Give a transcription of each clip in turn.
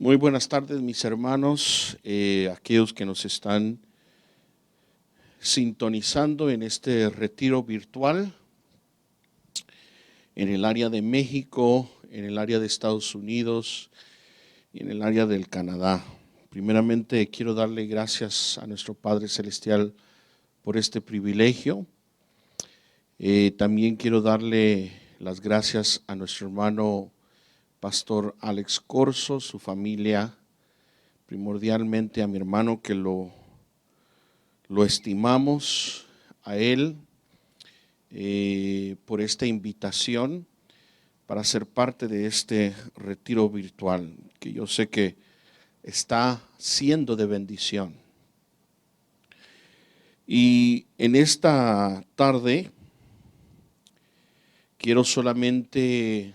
Muy buenas tardes, mis hermanos, aquellos que nos están sintonizando en este retiro virtual en el área de México, en el área de Estados Unidos y en el área del Canadá. Primeramente quiero darle gracias a nuestro Padre Celestial por este privilegio. También quiero darle las gracias a nuestro hermano Pastor Alex Corso, su familia, primordialmente a mi hermano que lo estimamos, a él por esta invitación para ser parte de este retiro virtual, que yo sé que está siendo de bendición. Y en esta tarde quiero solamente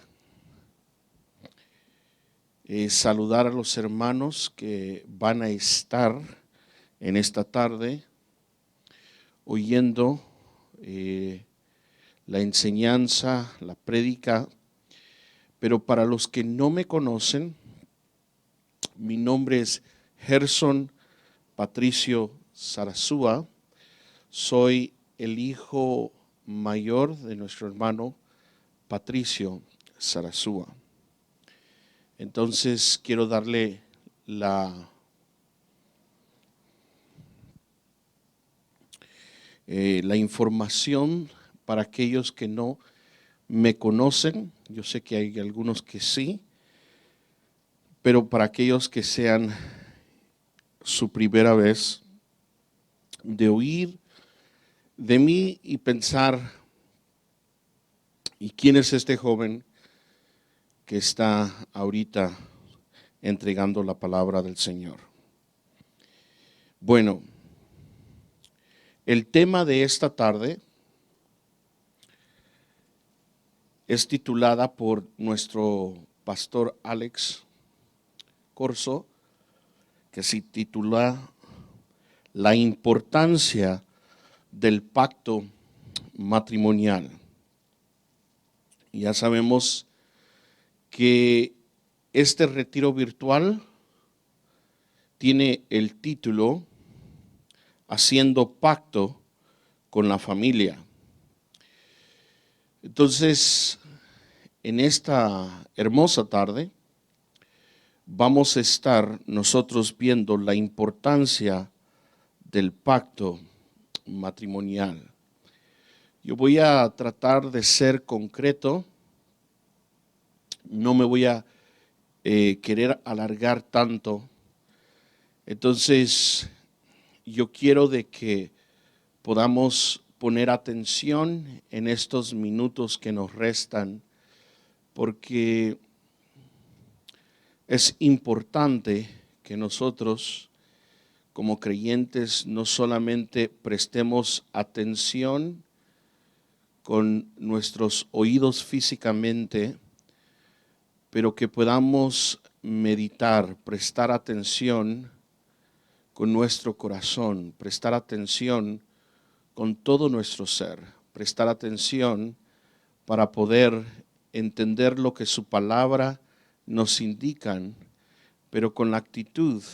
saludar a los hermanos que van a estar en esta tarde oyendo la enseñanza, la prédica. Pero para los que no me conocen, mi nombre es Gerson Patricio Sarasúa. Soy el hijo mayor de nuestro hermano Patricio Sarasúa. Entonces quiero darle la información para aquellos que no me conocen. Yo sé que hay algunos que sí, pero para aquellos que sean su primera vez de oír de mí y pensar, ¿y quién es este joven que está ahorita entregando la palabra del Señor? Bueno, el tema de esta tarde es titulada por nuestro pastor Alex Corso, que se titula La importancia del pacto matrimonial. Y ya sabemos que este retiro virtual tiene el título Haciendo pacto con la familia. Entonces, en esta hermosa tarde vamos a estar nosotros viendo la importancia del pacto matrimonial. Yo voy a tratar de ser concreto, no me voy a querer alargar tanto. Entonces, yo quiero de que podamos poner atención en estos minutos que nos restan, porque es importante que nosotros, como creyentes, no solamente prestemos atención con nuestros oídos físicamente, pero que podamos meditar, prestar atención con nuestro corazón, prestar atención con todo nuestro ser, prestar atención para poder entender lo que su palabra nos indican, pero con la actitud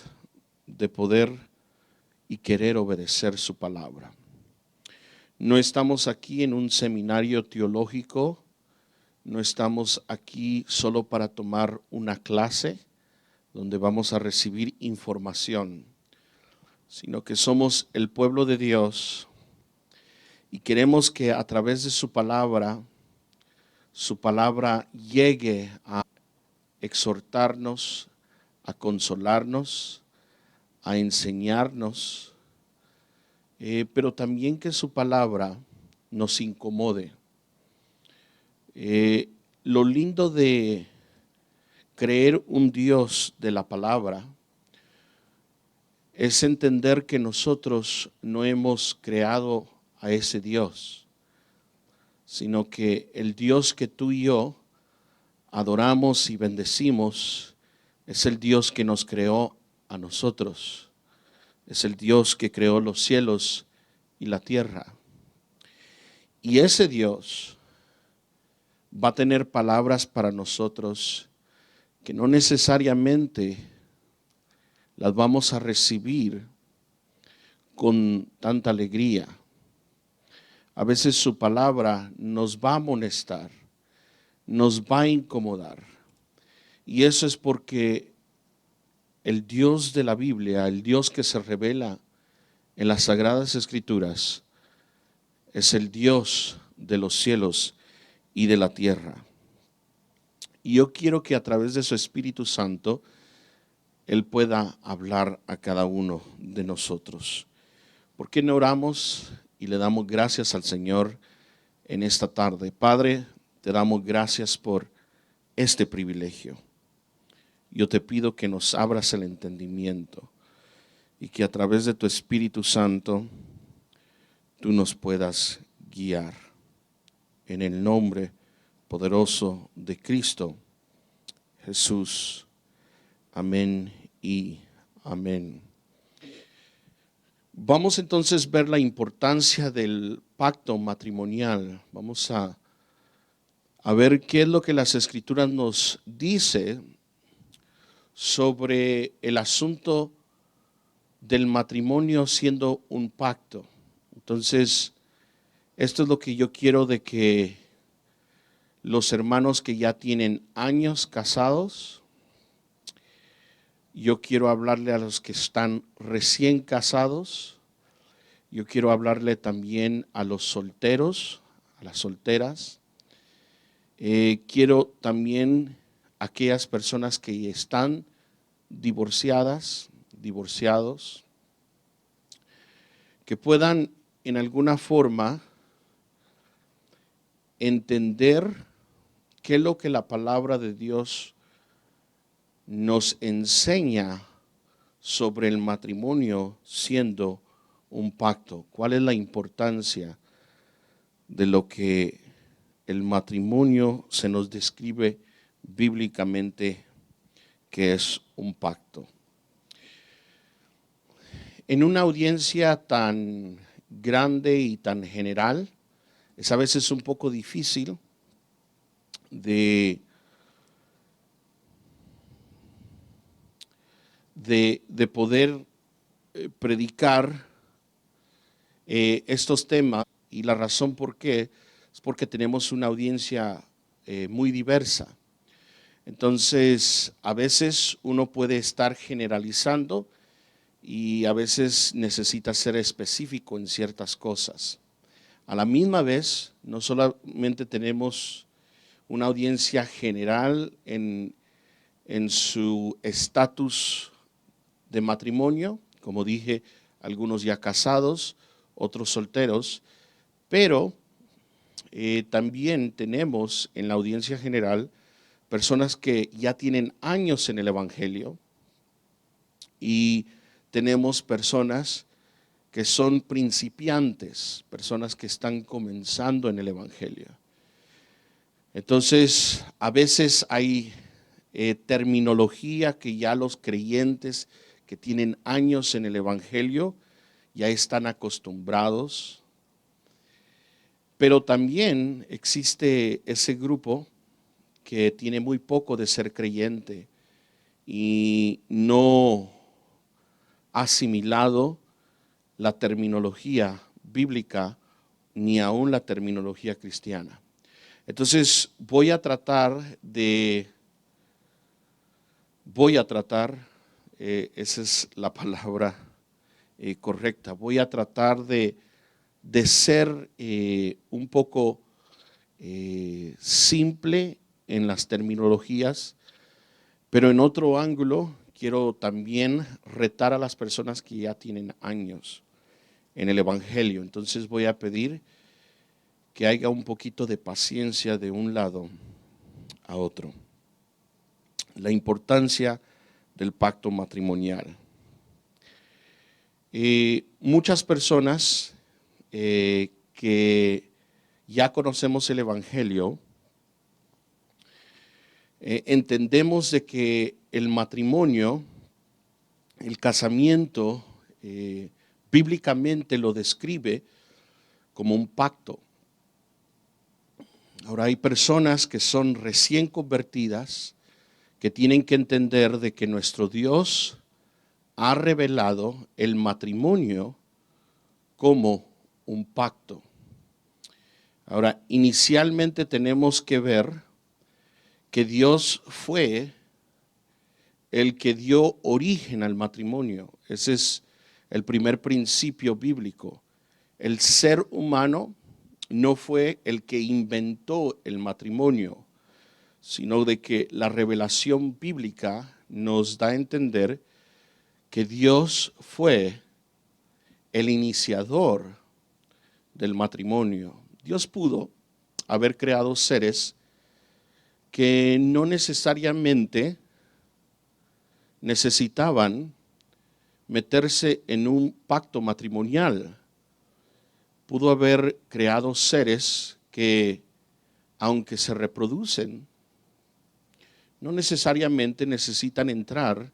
de poder y querer obedecer su palabra. No estamos aquí en un seminario teológico, no estamos aquí solo para tomar una clase donde vamos a recibir información, sino que somos el pueblo de Dios y queremos que a través de su palabra llegue a exhortarnos, a consolarnos, a enseñarnos, pero también que su palabra nos incomode. Lo lindo de creer un Dios de la palabra es entender que nosotros no hemos creado a ese Dios, sino que el Dios que tú y yo adoramos y bendecimos es el Dios que nos creó a nosotros, es el Dios que creó los cielos y la tierra. Y ese Dios va a tener palabras para nosotros que no necesariamente las vamos a recibir con tanta alegría. A veces su palabra nos va a amonestar, nos va a incomodar. Y eso es porque el Dios de la Biblia, el Dios que se revela en las Sagradas Escrituras, es el Dios de los cielos y de la tierra. Y yo quiero que a través de su Espíritu Santo, Él pueda hablar a cada uno de nosotros. ¿Por qué no oramos y le damos gracias al Señor en esta tarde? Padre, te damos gracias por este privilegio. Yo te pido que nos abras el entendimiento y que a través de tu Espíritu Santo tú nos puedas guiar. En el nombre poderoso de Cristo Jesús. Amén y amén. Vamos entonces a ver la importancia del pacto matrimonial. Vamos a ver qué es lo que las Escrituras nos dice sobre el asunto del matrimonio siendo un pacto. Entonces, esto es lo que yo quiero de que los hermanos que ya tienen años casados, yo quiero hablarle a los que están recién casados, yo quiero hablarle también a los solteros, a las solteras, quiero también a aquellas personas que están divorciadas, divorciados, que puedan en alguna forma entender qué es lo que la palabra de Dios nos enseña sobre el matrimonio siendo un pacto. ¿Cuál es la importancia de lo que el matrimonio se nos describe bíblicamente que es un pacto? En una audiencia tan grande y tan general, es a veces un poco difícil de poder predicar estos temas, y la razón por qué es porque tenemos una audiencia muy diversa. Entonces, a veces uno puede estar generalizando y a veces necesita ser específico en ciertas cosas. A la misma vez, no solamente tenemos una audiencia general en su estatus de matrimonio, como dije, algunos ya casados, otros solteros, pero también tenemos en la audiencia general personas que ya tienen años en el Evangelio y tenemos personas que son principiantes, personas que están comenzando en el Evangelio. Entonces, a veces hay terminología que ya los creyentes que tienen años en el Evangelio ya están acostumbrados, pero también existe ese grupo que tiene muy poco de ser creyente y no ha asimilado la terminología bíblica ni aún la terminología cristiana. Entonces voy a tratar, esa es la palabra correcta, voy a tratar de ser un poco simple en las terminologías, pero en otro ángulo quiero también retar a las personas que ya tienen años en el Evangelio. Entonces voy a pedir que haya un poquito de paciencia de un lado a otro. La importancia del pacto matrimonial. Muchas personas que ya conocemos el Evangelio, entendemos de que el matrimonio, el casamiento, bíblicamente lo describe como un pacto. Ahora hay personas que son recién convertidas que tienen que entender de que nuestro Dios ha revelado el matrimonio como un pacto. Ahora, inicialmente tenemos que ver que Dios fue el que dio origen al matrimonio. Ese es el primer principio bíblico. El ser humano no fue el que inventó el matrimonio, sino de que la revelación bíblica nos da a entender que Dios fue el iniciador del matrimonio. Dios pudo haber creado seres que no necesariamente necesitaban meterse en un pacto matrimonial. Pudo haber creado seres que, aunque se reproducen, no necesariamente necesitan entrar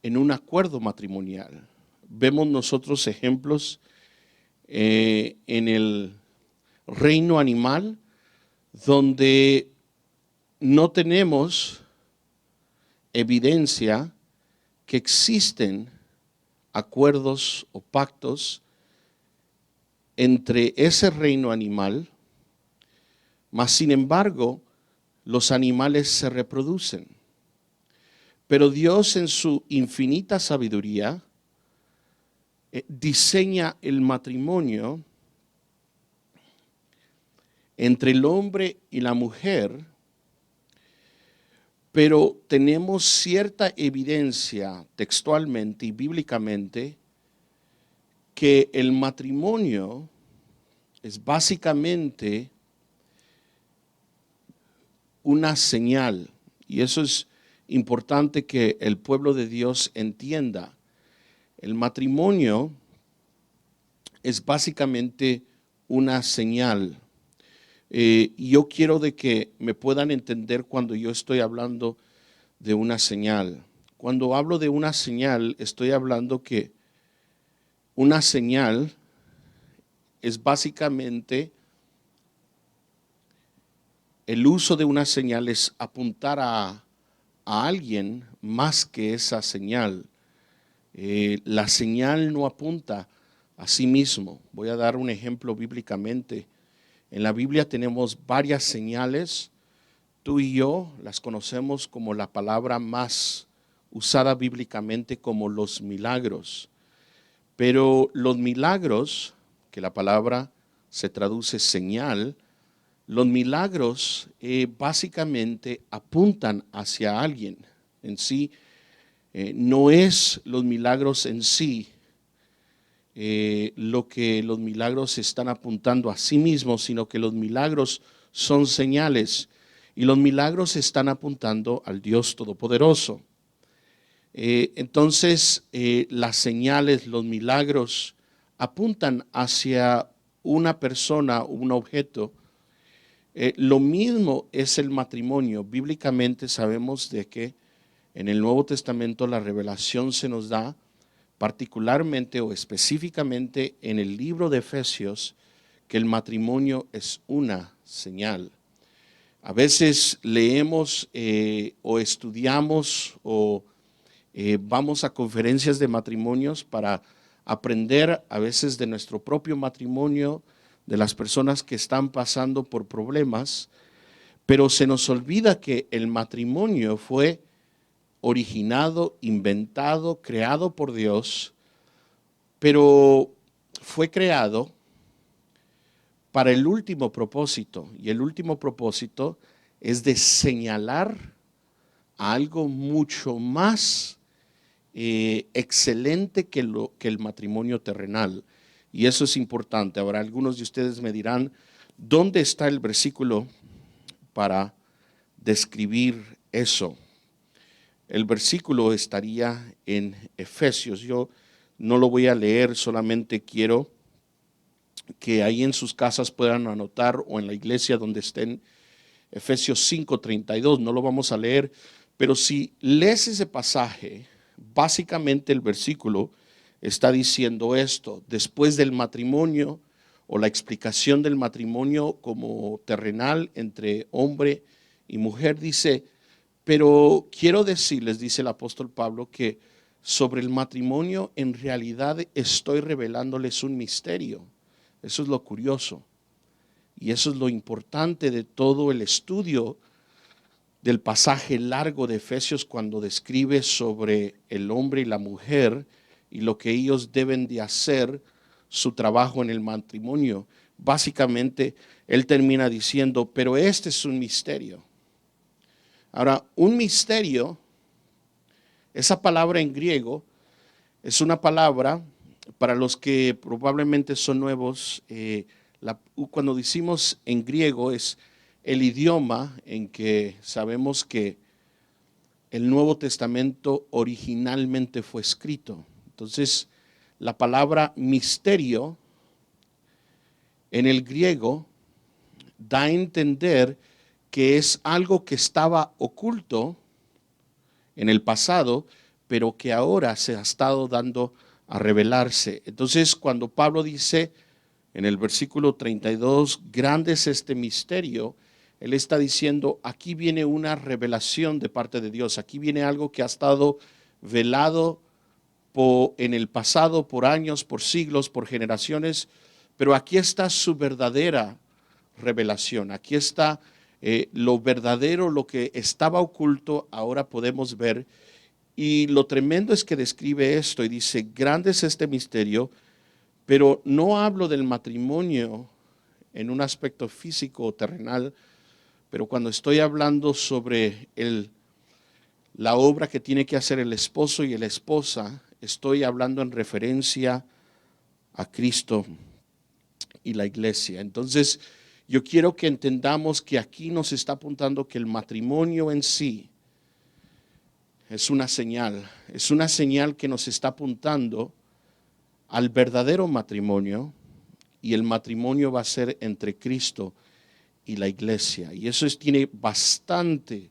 en un acuerdo matrimonial. Vemos nosotros ejemplos en el reino animal donde no tenemos evidencia que existen acuerdos o pactos entre ese reino animal, mas sin embargo los animales se reproducen. Pero Dios en su infinita sabiduría diseña el matrimonio entre el hombre y la mujer, pero tenemos cierta evidencia textualmente y bíblicamente que el matrimonio es básicamente una señal, y eso es importante que el pueblo de Dios entienda. El matrimonio es básicamente una señal. Yo quiero de que me puedan entender cuando yo estoy hablando de una señal. Cuando hablo de una señal, estoy hablando que una señal es básicamente el uso de una señal es apuntar a alguien más que esa señal. La señal no apunta a sí mismo. Voy a dar un ejemplo bíblicamente. En la Biblia tenemos varias señales. Tú y yo las conocemos como la palabra más usada bíblicamente, como los milagros. Pero los milagros, que la palabra se traduce señal, los milagros básicamente apuntan hacia alguien en sí. No es los milagros en sí lo que los milagros están apuntando a sí mismos, sino que los milagros son señales y los milagros están apuntando al Dios Todopoderoso. Entonces, las señales, los milagros apuntan hacia una persona, un objeto. Lo mismo es el matrimonio. Bíblicamente sabemos de que en el Nuevo Testamento la revelación se nos da particularmente o específicamente en el libro de Efesios, que el matrimonio es una señal. A veces leemos o estudiamos o vamos a conferencias de matrimonios para aprender a veces de nuestro propio matrimonio, de las personas que están pasando por problemas, pero se nos olvida que el matrimonio fue originado, inventado, creado por Dios, pero fue creado para el último propósito, y el último propósito es de señalar a algo mucho más excelente que el matrimonio terrenal. Y eso es importante. Ahora, algunos de ustedes me dirán, ¿dónde está el versículo para describir eso? El versículo estaría en Efesios. Yo no lo voy a leer, solamente quiero que ahí en sus casas puedan anotar o en la iglesia donde estén. Efesios 5:32, no lo vamos a leer, pero si lees ese pasaje, básicamente el versículo está diciendo esto: después del matrimonio o la explicación del matrimonio como terrenal entre hombre y mujer, dice, pero quiero decirles, dice el apóstol Pablo, que sobre el matrimonio, en realidad estoy revelándoles un misterio. Eso es lo curioso. Y eso es lo importante de todo el estudio del pasaje largo de Efesios, cuando describe sobre el hombre y la mujer y lo que ellos deben de hacer, su trabajo en el matrimonio. Básicamente, él termina diciendo, pero este es un misterio. Ahora, un misterio, esa palabra en griego, es una palabra, para los que probablemente son nuevos, cuando decimos en griego es el idioma en que sabemos que el Nuevo Testamento originalmente fue escrito. Entonces, la palabra misterio en el griego da a entender que es algo que estaba oculto en el pasado, pero que ahora se ha estado dando a revelarse. Entonces, cuando Pablo dice en el versículo 32, grande es este misterio, él está diciendo, aquí viene una revelación de parte de Dios, aquí viene algo que ha estado velado en el pasado, por años, por siglos, por generaciones, pero aquí está su verdadera revelación, aquí está lo verdadero, lo que estaba oculto, ahora podemos ver. Y lo tremendo es que describe esto y dice, grande es este misterio, pero no hablo del matrimonio en un aspecto físico o terrenal, pero cuando estoy hablando sobre la obra que tiene que hacer el esposo y la esposa, estoy hablando en referencia a Cristo y la iglesia. Entonces, yo quiero que entendamos que aquí nos está apuntando que el matrimonio en sí es una señal que nos está apuntando al verdadero matrimonio, y el matrimonio va a ser entre Cristo y la iglesia. Y eso tiene bastante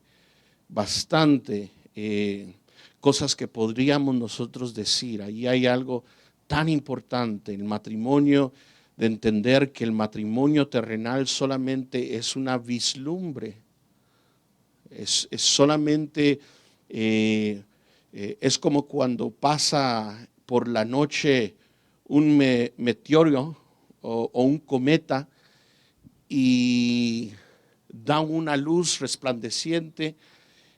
cosas que podríamos nosotros decir. Ahí hay algo tan importante, el matrimonio, de entender que el matrimonio terrenal solamente es una vislumbre, es solamente, es como cuando pasa por la noche un meteoro o un cometa y da una luz resplandeciente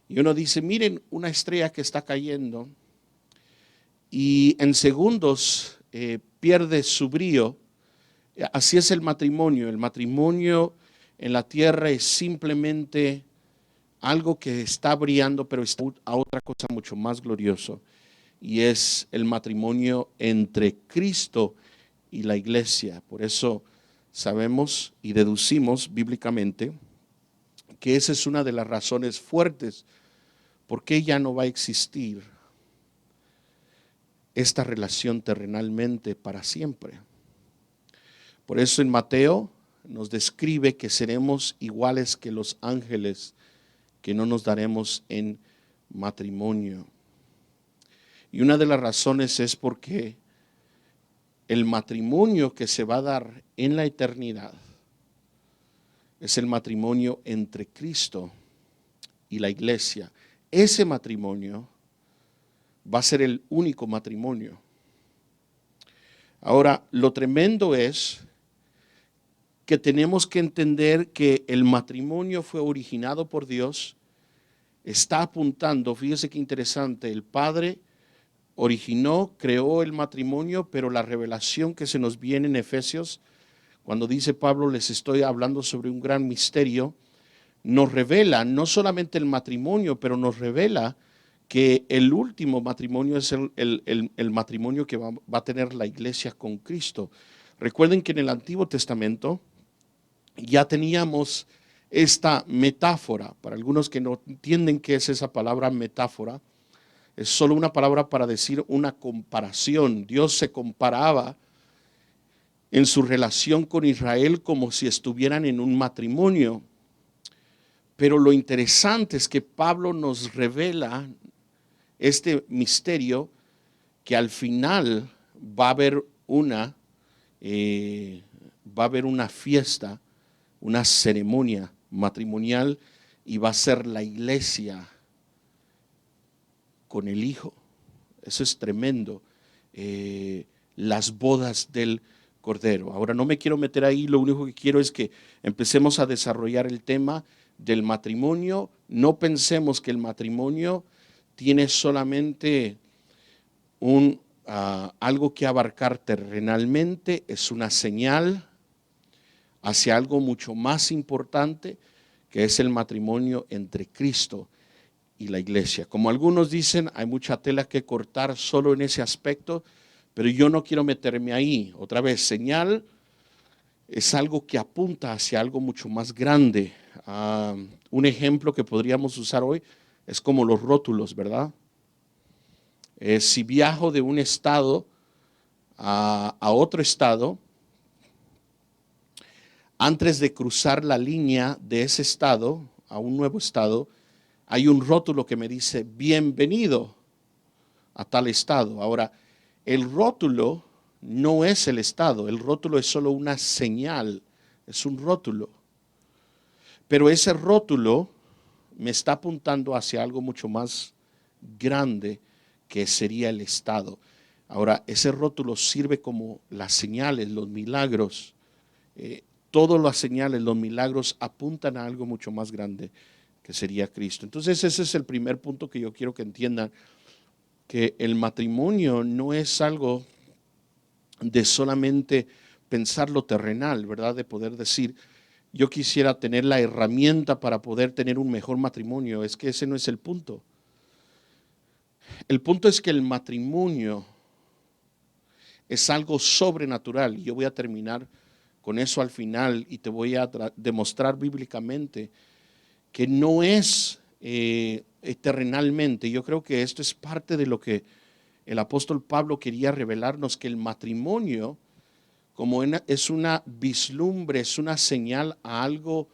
y uno dice, miren una estrella que está cayendo, y en segundos pierde su brillo. Así es el matrimonio. El matrimonio en la tierra es simplemente algo que está brillando, pero está a otra cosa mucho más glorioso, y es el matrimonio entre Cristo y la iglesia. Por eso sabemos y deducimos bíblicamente que esa es una de las razones fuertes por qué ya no va a existir esta relación terrenalmente para siempre. Por eso en Mateo nos describe que seremos iguales que los ángeles, que no nos daremos en matrimonio. Y una de las razones es porque el matrimonio que se va a dar en la eternidad es el matrimonio entre Cristo y la iglesia. Ese matrimonio va a ser el único matrimonio. Ahora, lo tremendo es que tenemos que entender que el matrimonio fue originado por Dios, está apuntando, fíjese qué interesante, el Padre originó, creó el matrimonio, pero la revelación que se nos viene en Efesios, cuando dice Pablo, les estoy hablando sobre un gran misterio, nos revela no solamente el matrimonio, pero nos revela que el último matrimonio es el matrimonio que va a tener la iglesia con Cristo. Recuerden que en el Antiguo Testamento ya teníamos esta metáfora. Para algunos que no entienden qué es esa palabra metáfora, es solo una palabra para decir una comparación. Dios se comparaba en su relación con Israel como si estuvieran en un matrimonio. Pero lo interesante es que Pablo nos revela este misterio, que al final va a haber una fiesta, una ceremonia matrimonial, y va a ser la iglesia con el Hijo. Eso es tremendo. Las bodas del Cordero. Ahora no me quiero meter ahí, lo único que quiero es que empecemos a desarrollar el tema del matrimonio. No pensemos que el matrimonio tiene solamente algo que abarcar terrenalmente, es una señal hacia algo mucho más importante, que es el matrimonio entre Cristo y la iglesia. Como algunos dicen, hay mucha tela que cortar solo en ese aspecto, pero yo no quiero meterme ahí. Otra vez, señal es algo que apunta hacia algo mucho más grande. Un ejemplo que podríamos usar hoy es como los rótulos, ¿verdad? Si viajo de un estado a otro estado, antes de cruzar la línea de ese estado a un nuevo estado, hay un rótulo que me dice bienvenido a tal estado. Ahora, el rótulo no es el estado, el rótulo es solo una señal, es un rótulo. Pero ese rótulo me está apuntando hacia algo mucho más grande, que sería el estado. Ahora, ese rótulo sirve como las señales, los milagros. Todas las señales, los milagros apuntan a algo mucho más grande, que sería Cristo. Entonces ese es el primer punto que yo quiero que entiendan, que el matrimonio no es algo de solamente pensar lo terrenal, ¿verdad? De poder decir, yo quisiera tener la herramienta para poder tener un mejor matrimonio. Es que ese no es el punto. El punto es que el matrimonio es algo sobrenatural. Y yo voy a terminar con eso al final y te voy a demostrar bíblicamente que no es terrenalmente. Yo creo que esto es parte de lo que el apóstol Pablo quería revelarnos, que el matrimonio como es una vislumbre, es una señal a algo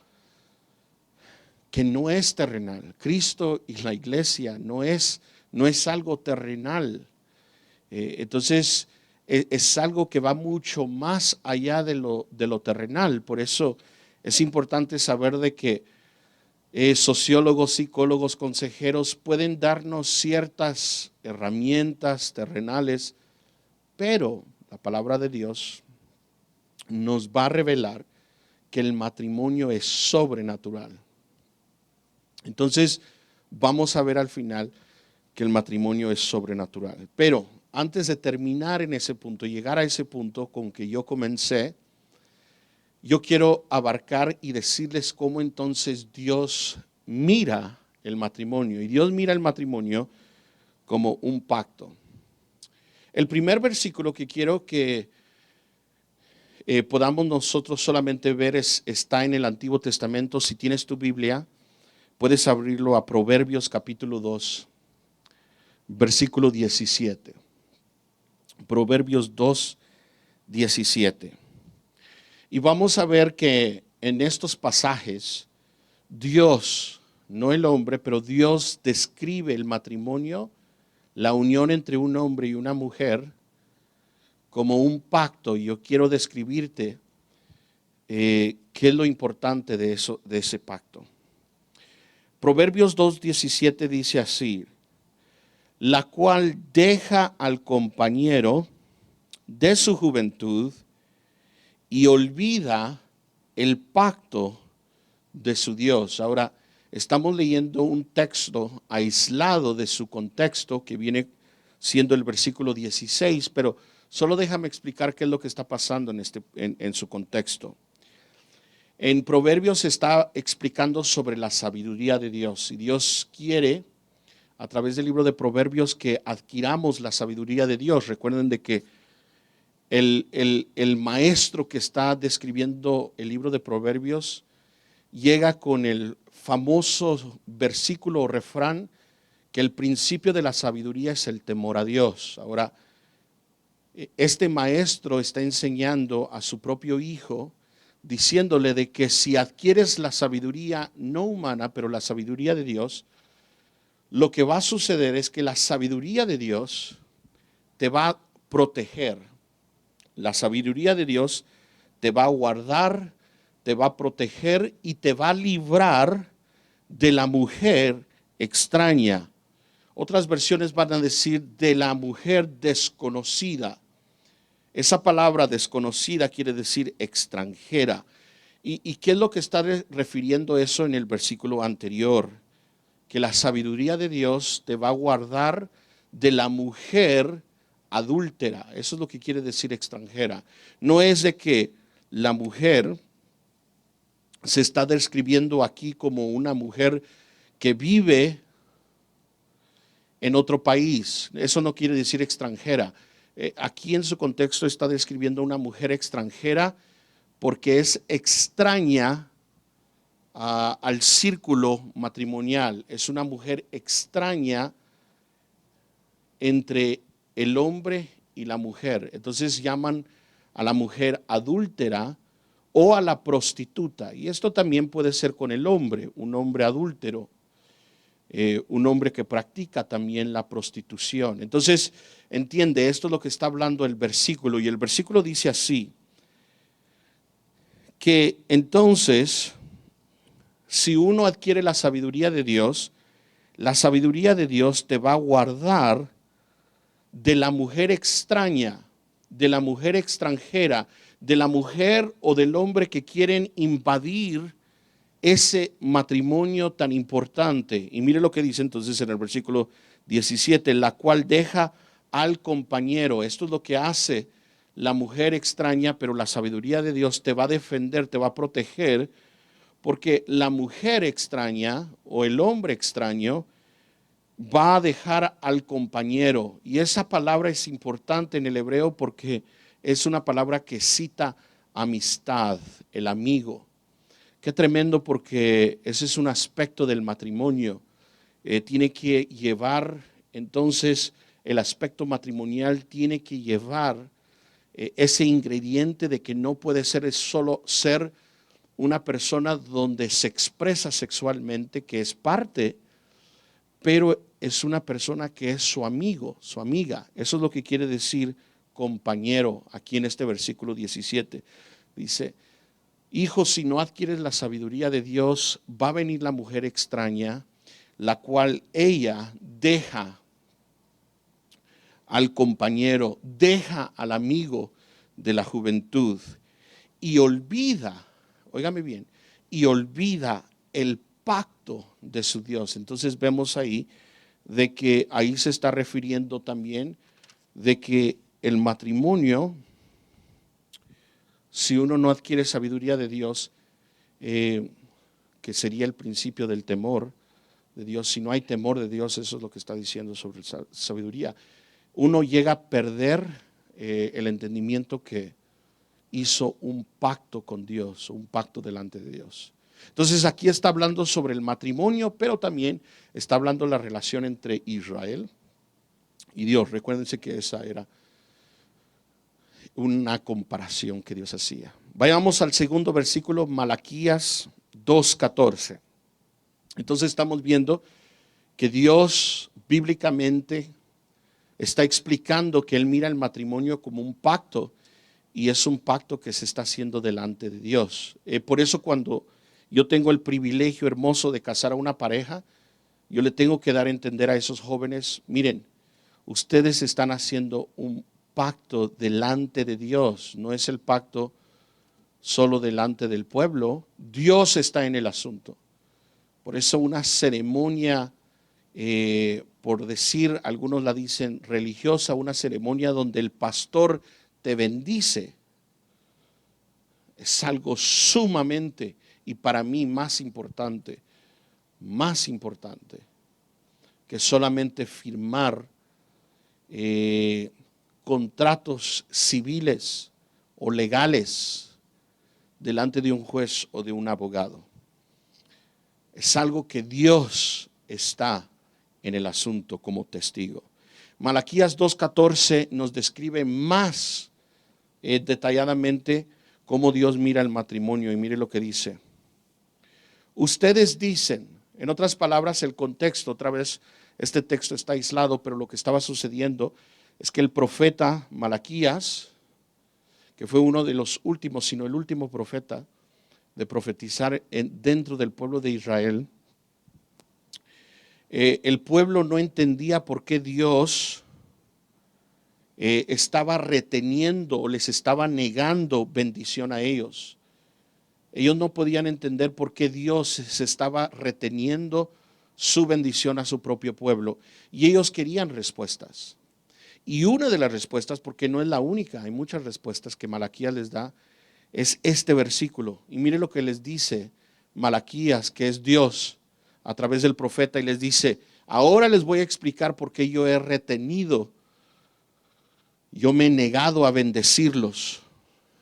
que no es terrenal. Cristo y la iglesia no es algo terrenal. Entonces es algo que va mucho más allá de lo terrenal. Por eso es importante saber de que sociólogos, psicólogos, consejeros pueden darnos ciertas herramientas terrenales, pero la palabra de Dios nos va a revelar que el matrimonio es sobrenatural. Entonces, vamos a ver al final que el matrimonio es sobrenatural. Pero antes de terminar en ese punto, llegar a ese punto con que yo comencé, yo quiero abarcar y decirles cómo entonces Dios mira el matrimonio. Y Dios mira el matrimonio como un pacto. El primer versículo que quiero que podamos nosotros solamente ver está en el Antiguo Testamento. Si tienes tu Biblia, puedes abrirlo a Proverbios capítulo 2, versículo 17. Proverbios 2, 17. Y vamos a ver que en estos pasajes Dios, no el hombre, pero Dios describe el matrimonio, la unión entre un hombre y una mujer, como un pacto. Y yo quiero describirte qué es lo importante de ese pacto. Proverbios 2:17 dice así: la cual deja al compañero de su juventud y olvida el pacto de su Dios. Ahora, estamos leyendo un texto aislado de su contexto, que viene siendo el versículo 16, pero solo déjame explicar qué es lo que está pasando en su contexto. En Proverbios se está explicando sobre la sabiduría de Dios, y Dios quiere, a través del libro de Proverbios, que adquiramos la sabiduría de Dios. Recuerden de que el maestro que está describiendo el libro de Proverbios llega con el famoso versículo o refrán, que el principio de la sabiduría es el temor a Dios. Ahora, este maestro está enseñando a su propio hijo, diciéndole de que si adquieres la sabiduría no humana, pero la sabiduría de Dios, lo que va a suceder es que la sabiduría de Dios te va a proteger. La sabiduría de Dios te va a guardar, te va a proteger y te va a librar de la mujer extraña Otras versiones van a decir de la mujer desconocida. Esa palabra desconocida quiere decir extranjera. ¿Y qué es lo que está refiriendo eso en el versículo anterior? Que la sabiduría de Dios te va a guardar de la mujer adúltera. Eso es lo que quiere decir extranjera. No es de que la mujer se está describiendo aquí como una mujer que vive en otro país. Eso no quiere decir extranjera. Aquí en su contexto está describiendo una mujer extranjera porque es extraña al círculo matrimonial. Es una mujer extraña entre el hombre y la mujer. Entonces llaman a la mujer adúltera o a la prostituta. Y esto también puede ser con el hombre, un hombre adúltero, un hombre que practica también la prostitución. Entonces, entiende, esto es lo que está hablando el versículo. Y el versículo dice así, que entonces, si uno adquiere la sabiduría de Dios, la sabiduría de Dios te va a guardar de la mujer extraña, de la mujer extranjera, de la mujer o del hombre que quieren invadir ese matrimonio tan importante. Y mire lo que dice entonces en el versículo 17, la cual deja al compañero. Esto es lo que hace la mujer extraña, pero la sabiduría de Dios te va a defender, te va a proteger, porque la mujer extraña o el hombre extraño va a dejar al compañero. Y esa palabra es importante en el hebreo porque es una palabra que cita amistad, el amigo. Qué tremendo, porque ese es un aspecto del matrimonio. Tiene que llevar, entonces, el aspecto matrimonial tiene que llevar ese ingrediente de que no puede ser solo ser una persona donde se expresa sexualmente, que es parte, pero es una persona que es su amigo, su amiga. Eso es lo que quiere decir compañero aquí en este versículo 17. Dice, hijo, si no adquieres la sabiduría de Dios, va a venir la mujer extraña, la cual ella deja al compañero, deja al amigo de la juventud y olvida, óigame bien, y olvida el pacto de su Dios. Entonces vemos ahí de que ahí se está refiriendo también de que el matrimonio, si uno no adquiere sabiduría de Dios, que sería el principio del temor de Dios, si no hay temor de Dios, eso es lo que está diciendo sobre sabiduría, uno llega a perder el entendimiento que hizo un pacto con Dios, un pacto delante de Dios. Entonces aquí está hablando sobre el matrimonio, pero también está hablando de la relación entre Israel y Dios. Recuérdense que esa era una comparación que Dios hacía. Vayamos al segundo versículo, Malaquías 2:14. Entonces estamos viendo que Dios bíblicamente está explicando que Él mira el matrimonio como un pacto, y es un pacto que se está haciendo delante de Dios. Por eso cuando yo tengo el privilegio hermoso de casar a una pareja, yo le tengo que dar a entender a esos jóvenes, miren, ustedes están haciendo un pacto delante de Dios, no es el pacto solo delante del pueblo, Dios está en el asunto. Por eso una ceremonia, por decir, algunos la dicen religiosa, una ceremonia donde el pastor te bendice, es algo sumamente, y para mí más importante que solamente firmar contratos civiles o legales delante de un juez o de un abogado. Es algo que Dios está en el asunto como testigo. Malaquías 2:14 nos describe más detalladamente cómo Dios mira el matrimonio, y mire lo que dice. Ustedes dicen, en otras palabras, el contexto, otra vez este texto está aislado, pero lo que estaba sucediendo es que el profeta Malaquías, que fue uno de los últimos, sino el último profeta de profetizar dentro del pueblo de Israel, El pueblo no entendía por qué Dios estaba reteniendo o les estaba negando bendición a ellos. Ellos no podían entender por qué Dios se estaba reteniendo su bendición a su propio pueblo. Y ellos querían respuestas. Y una de las respuestas, porque no es la única, hay muchas respuestas que Malaquías les da, es este versículo. Y mire lo que les dice Malaquías, que es Dios, a través del profeta, y les dice: ahora les voy a explicar por qué yo he retenido, yo me he negado a bendecirlos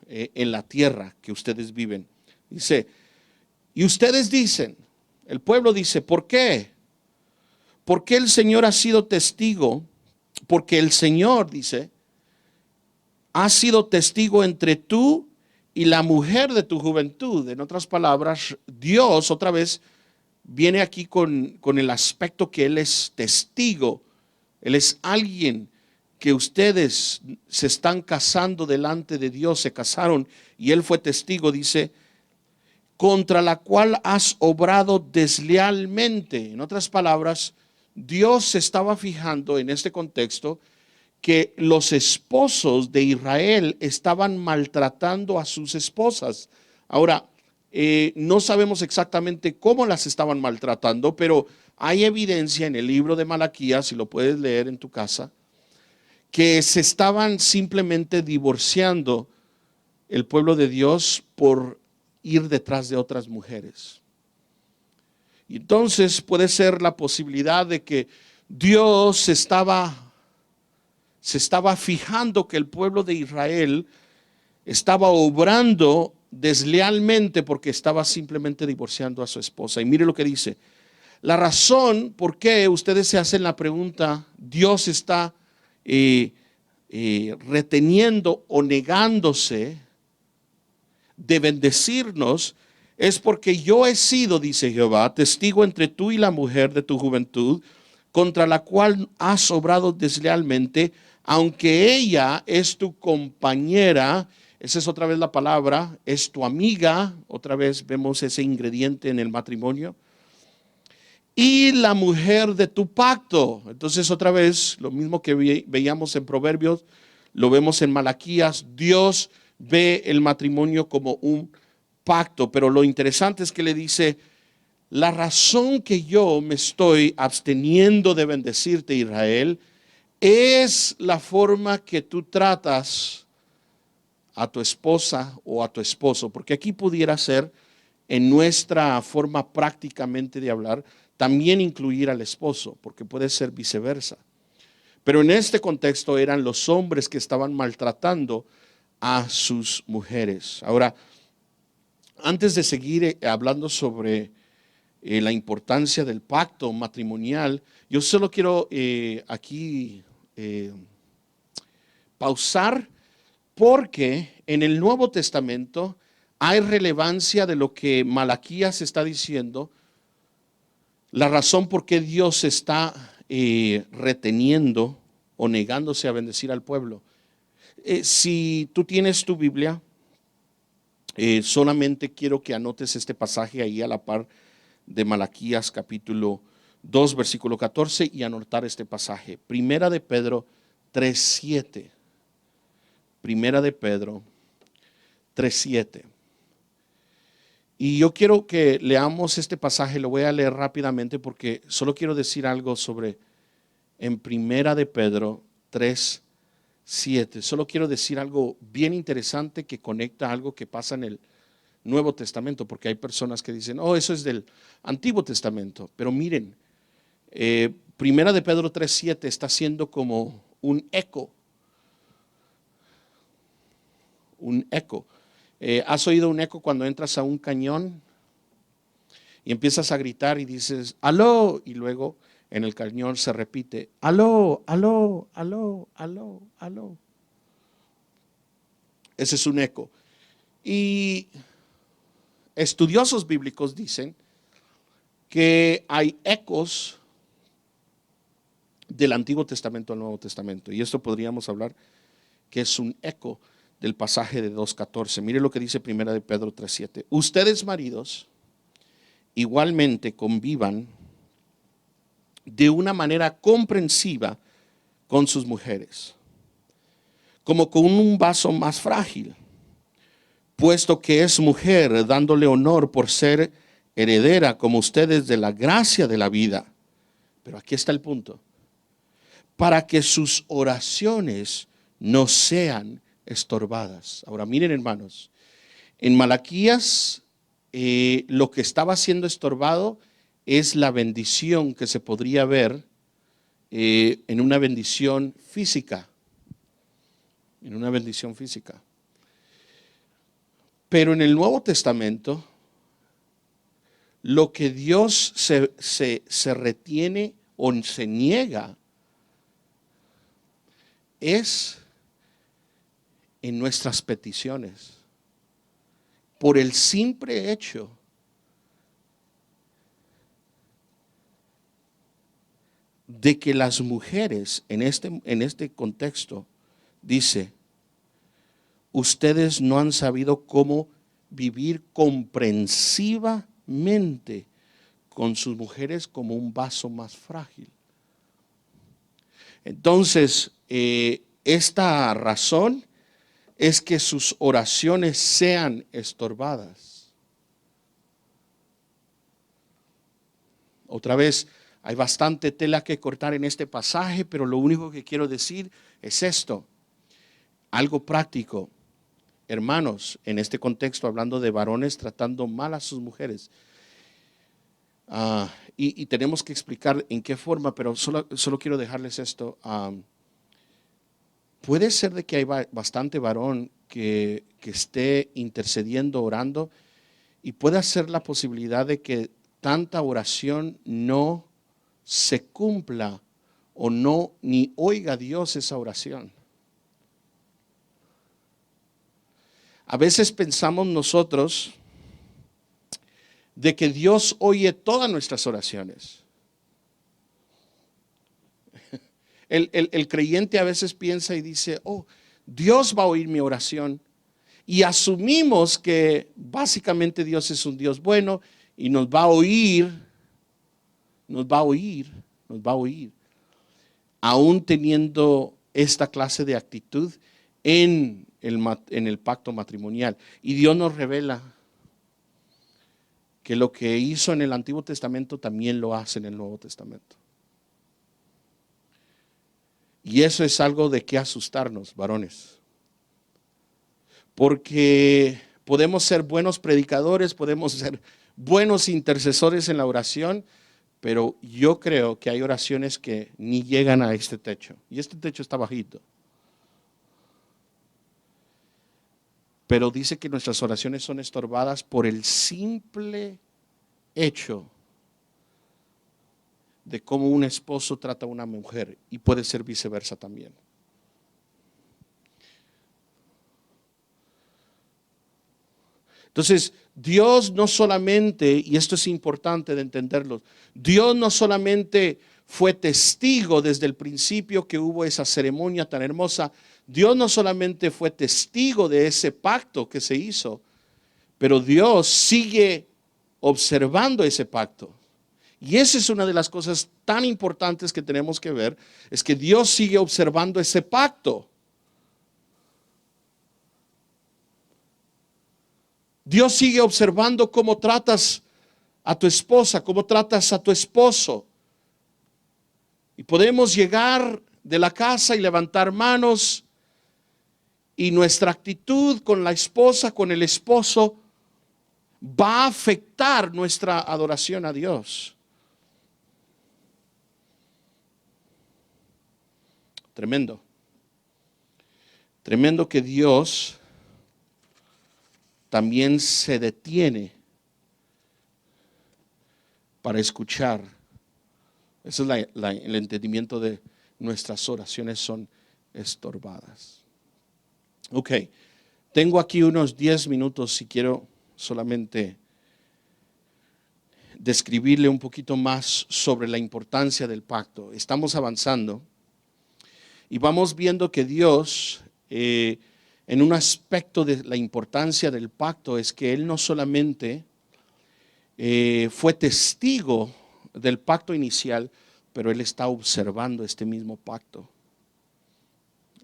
en la tierra que ustedes viven. Dice, y ustedes dicen, el pueblo dice, ¿por qué? ¿Por qué el Señor ha sido testigo? Porque el Señor, dice, ha sido testigo entre tú y la mujer de tu juventud. En otras palabras, Dios otra vez viene aquí con el aspecto que Él es testigo. Él es alguien que ustedes se están casando delante de Dios, se casaron y Él fue testigo, dice, contra la cual has obrado deslealmente. En otras palabras, Dios se estaba fijando en este contexto que los esposos de Israel estaban maltratando a sus esposas. Ahora, no sabemos exactamente cómo las estaban maltratando, pero hay evidencia en el libro de Malaquías, si lo puedes leer en tu casa, que se estaban simplemente divorciando el pueblo de Dios por ir detrás de otras mujeres. Y entonces puede ser la posibilidad de que Dios se estaba fijando que el pueblo de Israel estaba obrando deslealmente porque estaba simplemente divorciando a su esposa. Y mire lo que dice. La razón por qué ustedes se hacen la pregunta, Dios está reteniendo o negándose de bendecirnos, es porque yo he sido, dice Jehová, testigo entre tú y la mujer de tu juventud, contra la cual has obrado deslealmente, aunque ella es tu compañera. Esa es otra vez la palabra, es tu amiga. Otra vez vemos ese ingrediente en el matrimonio. Y la mujer de tu pacto. Entonces otra vez, lo mismo que veíamos en Proverbios, lo vemos en Malaquías. Dios ve el matrimonio como un pacto, pero lo interesante es que le dice, la razón que yo me estoy absteniendo de bendecirte, Israel, es la forma que tú tratas a tu esposa o a tu esposo, porque aquí pudiera ser, en nuestra forma prácticamente de hablar, también incluir al esposo, porque puede ser viceversa. Pero en este contexto eran los hombres que estaban maltratando a sus mujeres. Ahora, antes de seguir hablando sobre la importancia del pacto matrimonial, yo solo quiero aquí pausar, porque en el Nuevo Testamento hay relevancia de lo que Malaquías está diciendo, la razón por qué Dios está reteniendo o negándose a bendecir al pueblo. Si tú tienes tu Biblia, solamente quiero que anotes este pasaje ahí a la par de Malaquías capítulo 2 versículo 14 y anotar este pasaje. Primera de Pedro 3:7. Primera de Pedro 3:7. Y yo quiero que leamos este pasaje, lo voy a leer rápidamente porque solo quiero decir algo sobre en Primera de Pedro 3:7. Solo quiero decir algo bien interesante que conecta algo que pasa en el Nuevo Testamento, porque hay personas que dicen, oh, eso es del Antiguo Testamento. Pero miren, Primera de Pedro 3:7 está siendo como un eco. Un eco. ¿Has oído un eco cuando entras a un cañón y empiezas a gritar y dices, aló? Y luego en el cañón se repite, aló, aló, aló, aló, aló. Ese es un eco. Y estudiosos bíblicos dicen que hay ecos del Antiguo Testamento al Nuevo Testamento. Y esto podríamos hablar que es un eco del pasaje de 2:14. Mire lo que dice Primera de Pedro 3:7. Ustedes maridos igualmente convivan de una manera comprensiva con sus mujeres, como con un vaso más frágil, puesto que es mujer, dándole honor por ser heredera como ustedes de la gracia de la vida. Pero aquí está el punto: para que sus oraciones no sean estorbadas. Ahora miren, hermanos, en Malaquías lo que estaba siendo estorbado es la bendición que se podría ver en una bendición física. En una bendición física. Pero en el Nuevo Testamento, lo que Dios se retiene o se niega es en nuestras peticiones. Por el simple hecho de que las mujeres en este contexto dice: ustedes no han sabido cómo vivir comprensivamente con sus mujeres como un vaso más frágil. Entonces, esta razón es que sus oraciones sean estorbadas. Otra vez, hay bastante tela que cortar en este pasaje, pero lo único que quiero decir es esto, algo práctico. Hermanos, en este contexto, hablando de varones tratando mal a sus mujeres, y tenemos que explicar en qué forma, pero solo quiero dejarles esto. Puede ser de que hay bastante varón que esté intercediendo, orando, y puede ser la posibilidad de que tanta oración no se cumpla o no ni oiga Dios esa oración. A veces pensamos nosotros de que Dios oye todas nuestras oraciones. El creyente a veces piensa y dice: oh, Dios va a oír mi oración. Y asumimos que básicamente Dios es un Dios bueno y nos va a oír, aún teniendo esta clase de actitud en el pacto matrimonial. Y Dios nos revela que lo que hizo en el Antiguo Testamento también lo hace en el Nuevo Testamento. Y eso es algo de qué asustarnos, varones. Porque podemos ser buenos predicadores, podemos ser buenos intercesores en la oración, pero yo creo que hay oraciones que ni llegan a este techo. Y este techo está bajito. Pero dice que nuestras oraciones son estorbadas por el simple hecho de cómo un esposo trata a una mujer, y puede ser viceversa también. Entonces, Dios no solamente, y esto es importante de entenderlo, Dios no solamente fue testigo desde el principio que hubo esa ceremonia tan hermosa, Dios no solamente fue testigo de ese pacto que se hizo, pero Dios sigue observando ese pacto. Y esa es una de las cosas tan importantes que tenemos que ver, es que Dios sigue observando ese pacto. Dios sigue observando cómo tratas a tu esposa, cómo tratas a tu esposo. Y podemos llegar de la casa y levantar manos, y nuestra actitud con la esposa, con el esposo, va a afectar nuestra adoración a Dios. Tremendo. Tremendo que Dios también se detiene para escuchar. Ese es el entendimiento de nuestras oraciones son estorbadas. Ok, tengo aquí unos 10 minutos y quiero solamente describirle un poquito más sobre la importancia del pacto. Estamos avanzando y vamos viendo que Dios, en un aspecto de la importancia del pacto, es que Él no solamente fue testigo del pacto inicial, pero Él está observando este mismo pacto.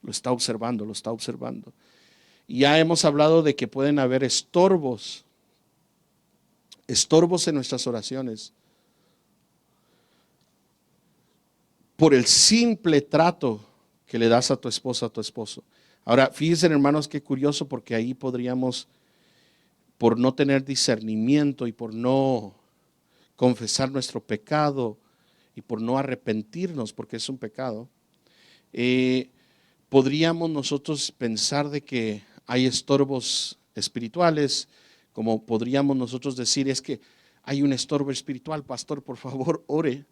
Lo está observando, lo está observando. Y ya hemos hablado de que pueden haber estorbos en nuestras oraciones por el simple trato que le das a tu esposa, a tu esposo. Ahora, fíjense, hermanos, qué curioso, porque ahí podríamos, por no tener discernimiento y por no confesar nuestro pecado y por no arrepentirnos, porque es un pecado, podríamos nosotros pensar de que hay estorbos espirituales, como podríamos nosotros decir, es que hay un estorbo espiritual, pastor, por favor, ore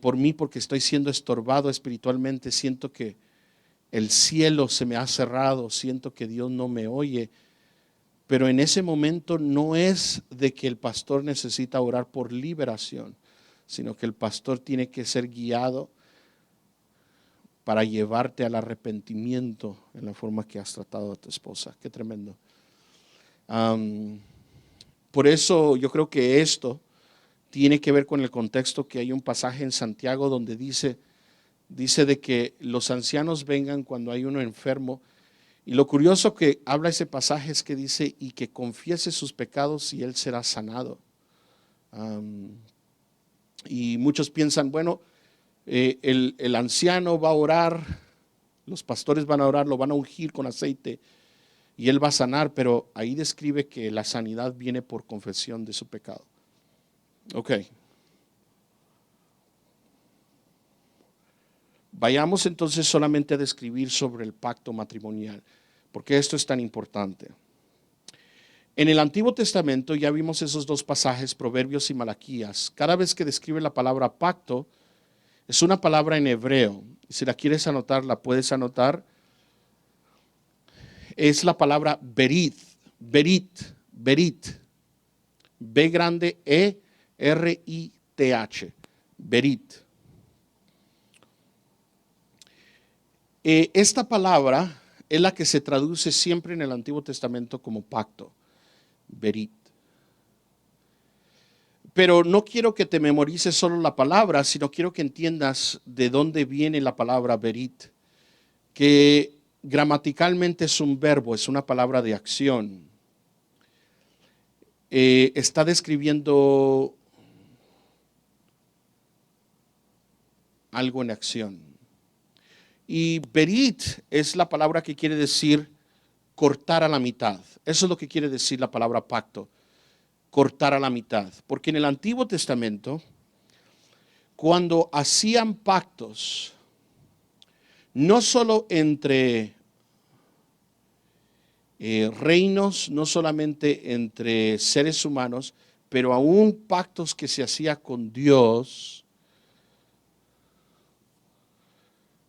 por mí, porque estoy siendo estorbado espiritualmente, siento que el cielo se me ha cerrado, siento que Dios no me oye. Pero en ese momento no es de que el pastor necesita orar por liberación, sino que el pastor tiene que ser guiado para llevarte al arrepentimiento en la forma que has tratado a tu esposa. Qué tremendo. Por eso yo creo que esto tiene que ver con el contexto, que hay un pasaje en Santiago donde dice de que los ancianos vengan cuando hay uno enfermo. Y lo curioso que habla ese pasaje es que dice, y que confiese sus pecados y él será sanado. Y muchos piensan, bueno, el anciano va a orar, los pastores van a orar, lo van a ungir con aceite y él va a sanar, pero ahí describe que la sanidad viene por confesión de su pecado. Ok. Vayamos entonces solamente a describir sobre el pacto matrimonial, porque esto es tan importante. En el Antiguo Testamento ya vimos esos dos pasajes, Proverbios y Malaquías. Cada vez que describe la palabra pacto, es una palabra en hebreo. Si la quieres anotar, la puedes anotar. Es la palabra berit, berit, berit. B grande E-R-I-T-H, berit. Esta palabra es la que se traduce siempre en el Antiguo Testamento como pacto, berit. Pero no quiero que te memorices solo la palabra, sino quiero que entiendas de dónde viene la palabra berit, que gramaticalmente es un verbo, es una palabra de acción. Está describiendo algo en acción. Y berit es la palabra que quiere decir cortar a la mitad. Eso es lo que quiere decir la palabra pacto, cortar a la mitad. Porque en el Antiguo Testamento, cuando hacían pactos, no solo entre reinos, no solamente entre seres humanos, pero aún pactos que se hacía con Dios,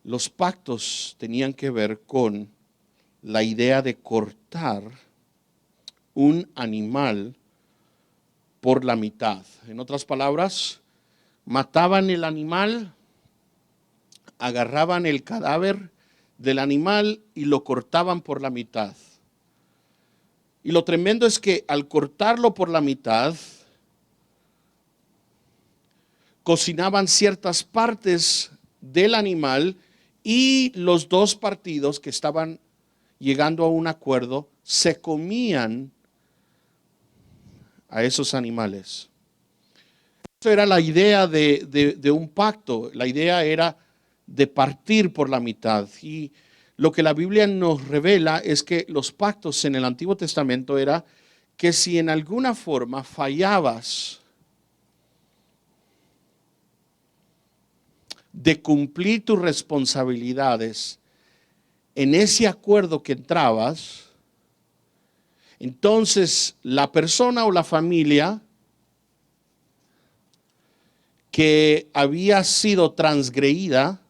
los pactos tenían que ver con la idea de cortar un animal por la mitad. En otras palabras, mataban el animal, agarraban el cadáver del animal y lo cortaban por la mitad. Y lo tremendo es que al cortarlo por la mitad, cocinaban ciertas partes del animal y los dos partidos que estaban llegando a un acuerdo se comían a esos animales. Esa era la idea de un pacto. La idea era de partir por la mitad. Y lo que la Biblia nos revela es que los pactos en el Antiguo Testamento era que si en alguna forma fallabas de cumplir tus responsabilidades en ese acuerdo que entrabas, entonces la persona o la familia que había sido transgredida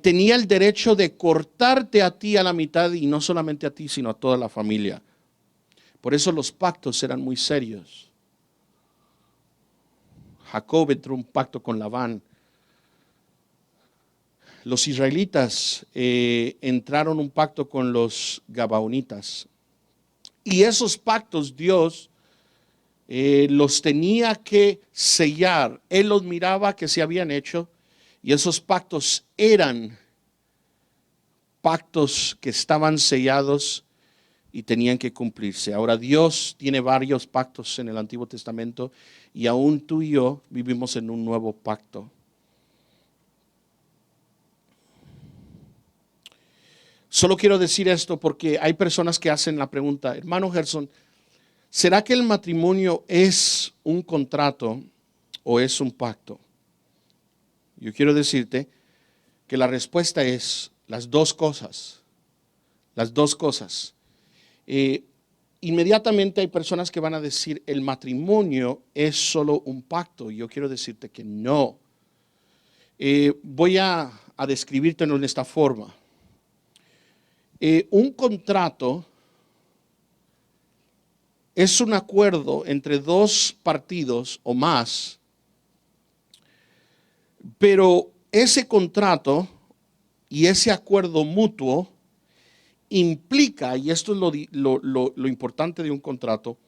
tenía el derecho de cortarte a ti a la mitad, y no solamente a ti, sino a toda la familia. Por eso los pactos eran muy serios. Jacob entró en un pacto con Labán. Los israelitas entraron en un pacto con los gabaonitas. Y esos pactos Dios los tenía que sellar. Él los miraba que se habían hecho y esos pactos eran pactos que estaban sellados y tenían que cumplirse. Ahora Dios tiene varios pactos en el Antiguo Testamento y aún tú y yo vivimos en un nuevo pacto. Solo quiero decir esto porque hay personas que hacen la pregunta, hermano Gerson, ¿será que el matrimonio es un contrato o es un pacto? Yo quiero decirte que la respuesta es las dos cosas. Las dos cosas. Inmediatamente hay personas que van a decir el matrimonio es solo un pacto. Yo quiero decirte que no. Voy a describírtelo en esta forma. Un contrato es un acuerdo entre dos partidos o más, pero ese contrato y ese acuerdo mutuo implica, y esto es lo importante de un contrato,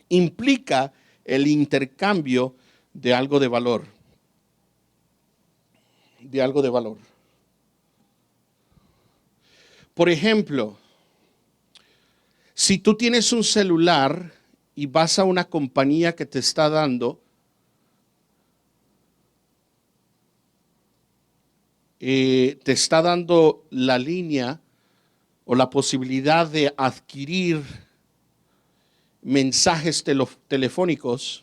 implica el intercambio de algo de valor. De algo de valor. Por ejemplo, si tú tienes un celular y vas a una compañía que te está dando la línea o la posibilidad de adquirir mensajes telefónicos,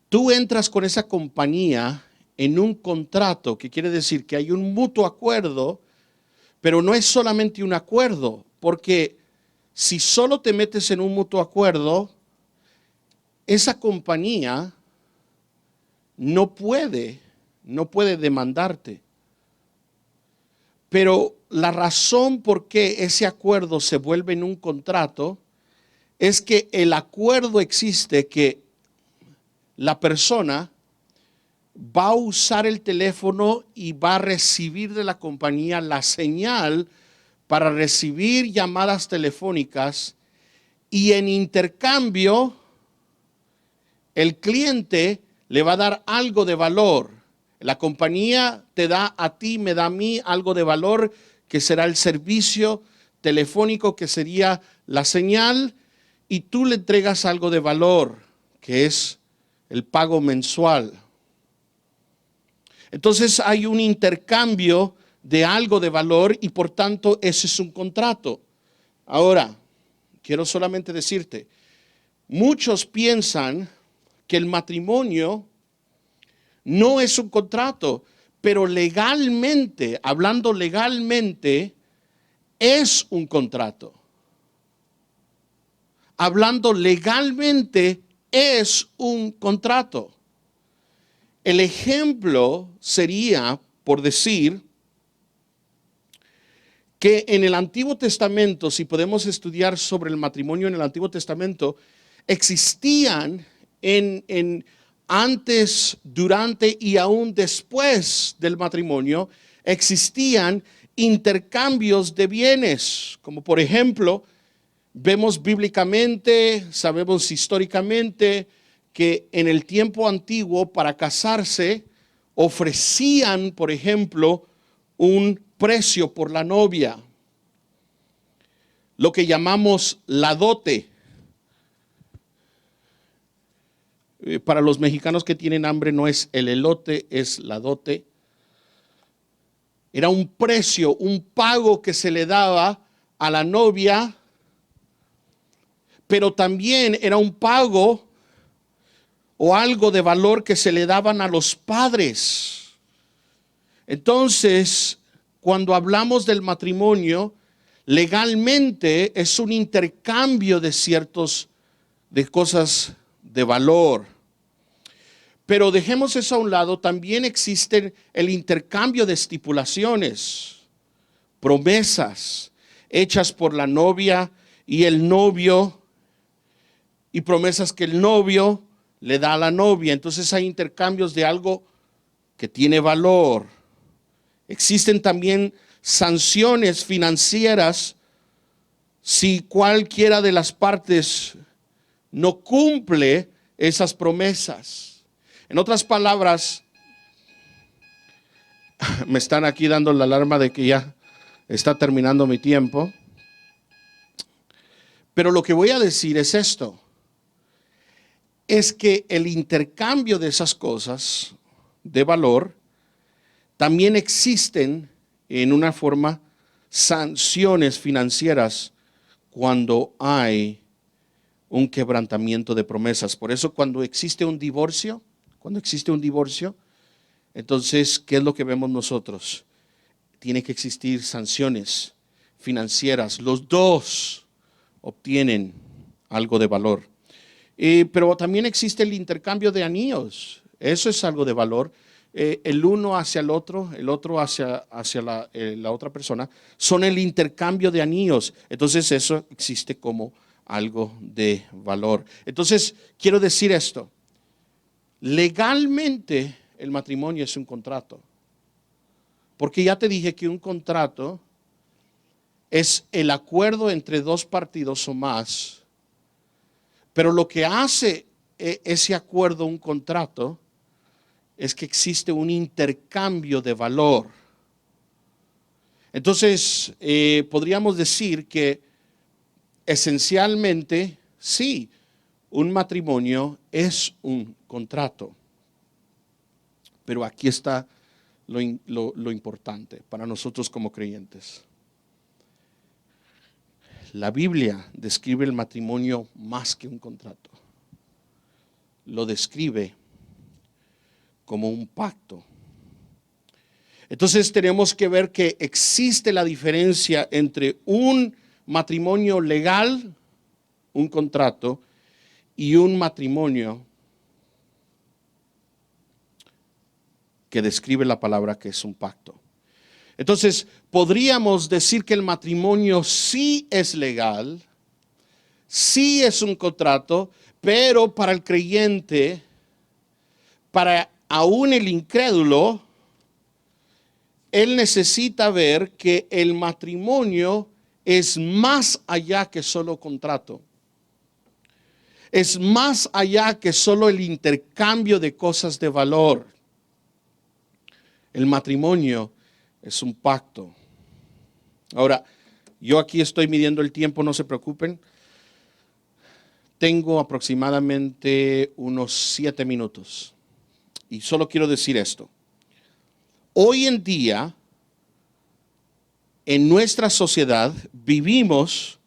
tú entras con esa compañía en un contrato, que quiere decir que hay un mutuo acuerdo, pero no es solamente un acuerdo, porque si solo te metes en un mutuo acuerdo, esa compañía no puede demandarte. Pero la razón por qué ese acuerdo se vuelve en un contrato es que el acuerdo existe que la persona va a usar el teléfono y va a recibir de la compañía la señal para recibir llamadas telefónicas y en intercambio el cliente le va a dar algo de valor. La compañía te da a ti, me da a mí algo de valor que será el servicio telefónico, que sería la señal, y tú le entregas algo de valor, que es el pago mensual. Entonces hay un intercambio de algo de valor y por tanto ese es un contrato. Ahora, quiero solamente decirte, muchos piensan que el matrimonio no es un contrato, pero legalmente, hablando legalmente, es un contrato. Hablando legalmente, es un contrato. El ejemplo sería, por decir, que en el Antiguo Testamento, si podemos estudiar sobre el matrimonio en el Antiguo Testamento, existían antes, durante y aún después del matrimonio, existían intercambios de bienes, como por ejemplo, vemos bíblicamente, sabemos históricamente que en el tiempo antiguo para casarse ofrecían, por ejemplo, un precio por la novia, lo que llamamos la dote. Para los mexicanos que tienen hambre no es el elote, es la dote. Era un precio, un pago que se le daba a la novia, pero también era un pago o algo de valor que se le daban a los padres. Entonces, cuando hablamos del matrimonio, legalmente es un intercambio de cosas de valor. Pero dejemos eso a un lado, también existe el intercambio de estipulaciones, promesas hechas por la novia y el novio, y promesas que el novio le da a la novia. Entonces hay intercambios de algo que tiene valor. Existen también sanciones financieras si cualquiera de las partes no cumple esas promesas. En otras palabras, me están aquí dando la alarma de que ya está terminando mi tiempo. Pero lo que voy a decir es esto. Es que el intercambio de esas cosas de valor también existen en una forma sanciones financieras cuando hay un quebrantamiento de promesas. Por eso cuando existe un divorcio, entonces, ¿qué es lo que vemos nosotros? Tiene que existir sanciones financieras. Los dos obtienen algo de valor. Pero también existe el intercambio de anillos. Eso es algo de valor. El uno hacia el otro hacia la otra persona, son el intercambio de anillos. Entonces eso existe como algo de valor. Entonces quiero decir esto. Legalmente el matrimonio es un contrato. Porque ya te dije que un contrato es el acuerdo entre dos partidos o más. Pero lo que hace ese acuerdo un contrato es que existe un intercambio de valor. Entonces, podríamos decir que esencialmente, sí, un matrimonio es un contrato. Pero aquí está lo importante para nosotros como creyentes. La Biblia describe el matrimonio más que un contrato. Lo describe como un pacto. Entonces tenemos que ver que existe la diferencia entre un matrimonio legal, un contrato, y un matrimonio que describe la palabra que es un pacto. Entonces, podríamos decir que el matrimonio sí es legal, sí es un contrato, pero para el creyente, para aún el incrédulo, él necesita ver que el matrimonio es más allá que solo contrato. Es más allá que solo el intercambio de cosas de valor. El matrimonio es un pacto. Ahora, yo aquí estoy midiendo el tiempo, no se preocupen. Tengo aproximadamente unos 7 minutos. Y solo quiero decir esto. Hoy en día, en nuestra sociedad, vivimos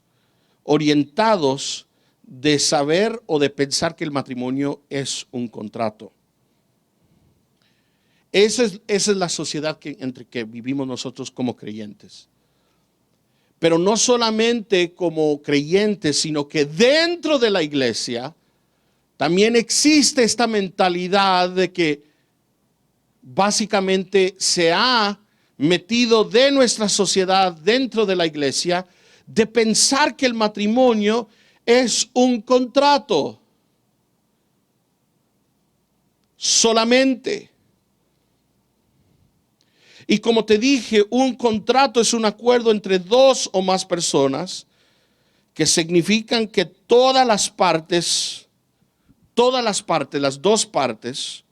orientados de saber o de pensar que el matrimonio es un contrato. Esa es la sociedad entre que vivimos nosotros como creyentes. Pero no solamente como creyentes, sino que dentro de la iglesia también existe esta mentalidad de que básicamente se ha metido de nuestra sociedad dentro de la iglesia de pensar que el matrimonio es un contrato solamente. Y como te dije, un contrato es un acuerdo entre dos o más personas que significan que todas las partes, las dos partes,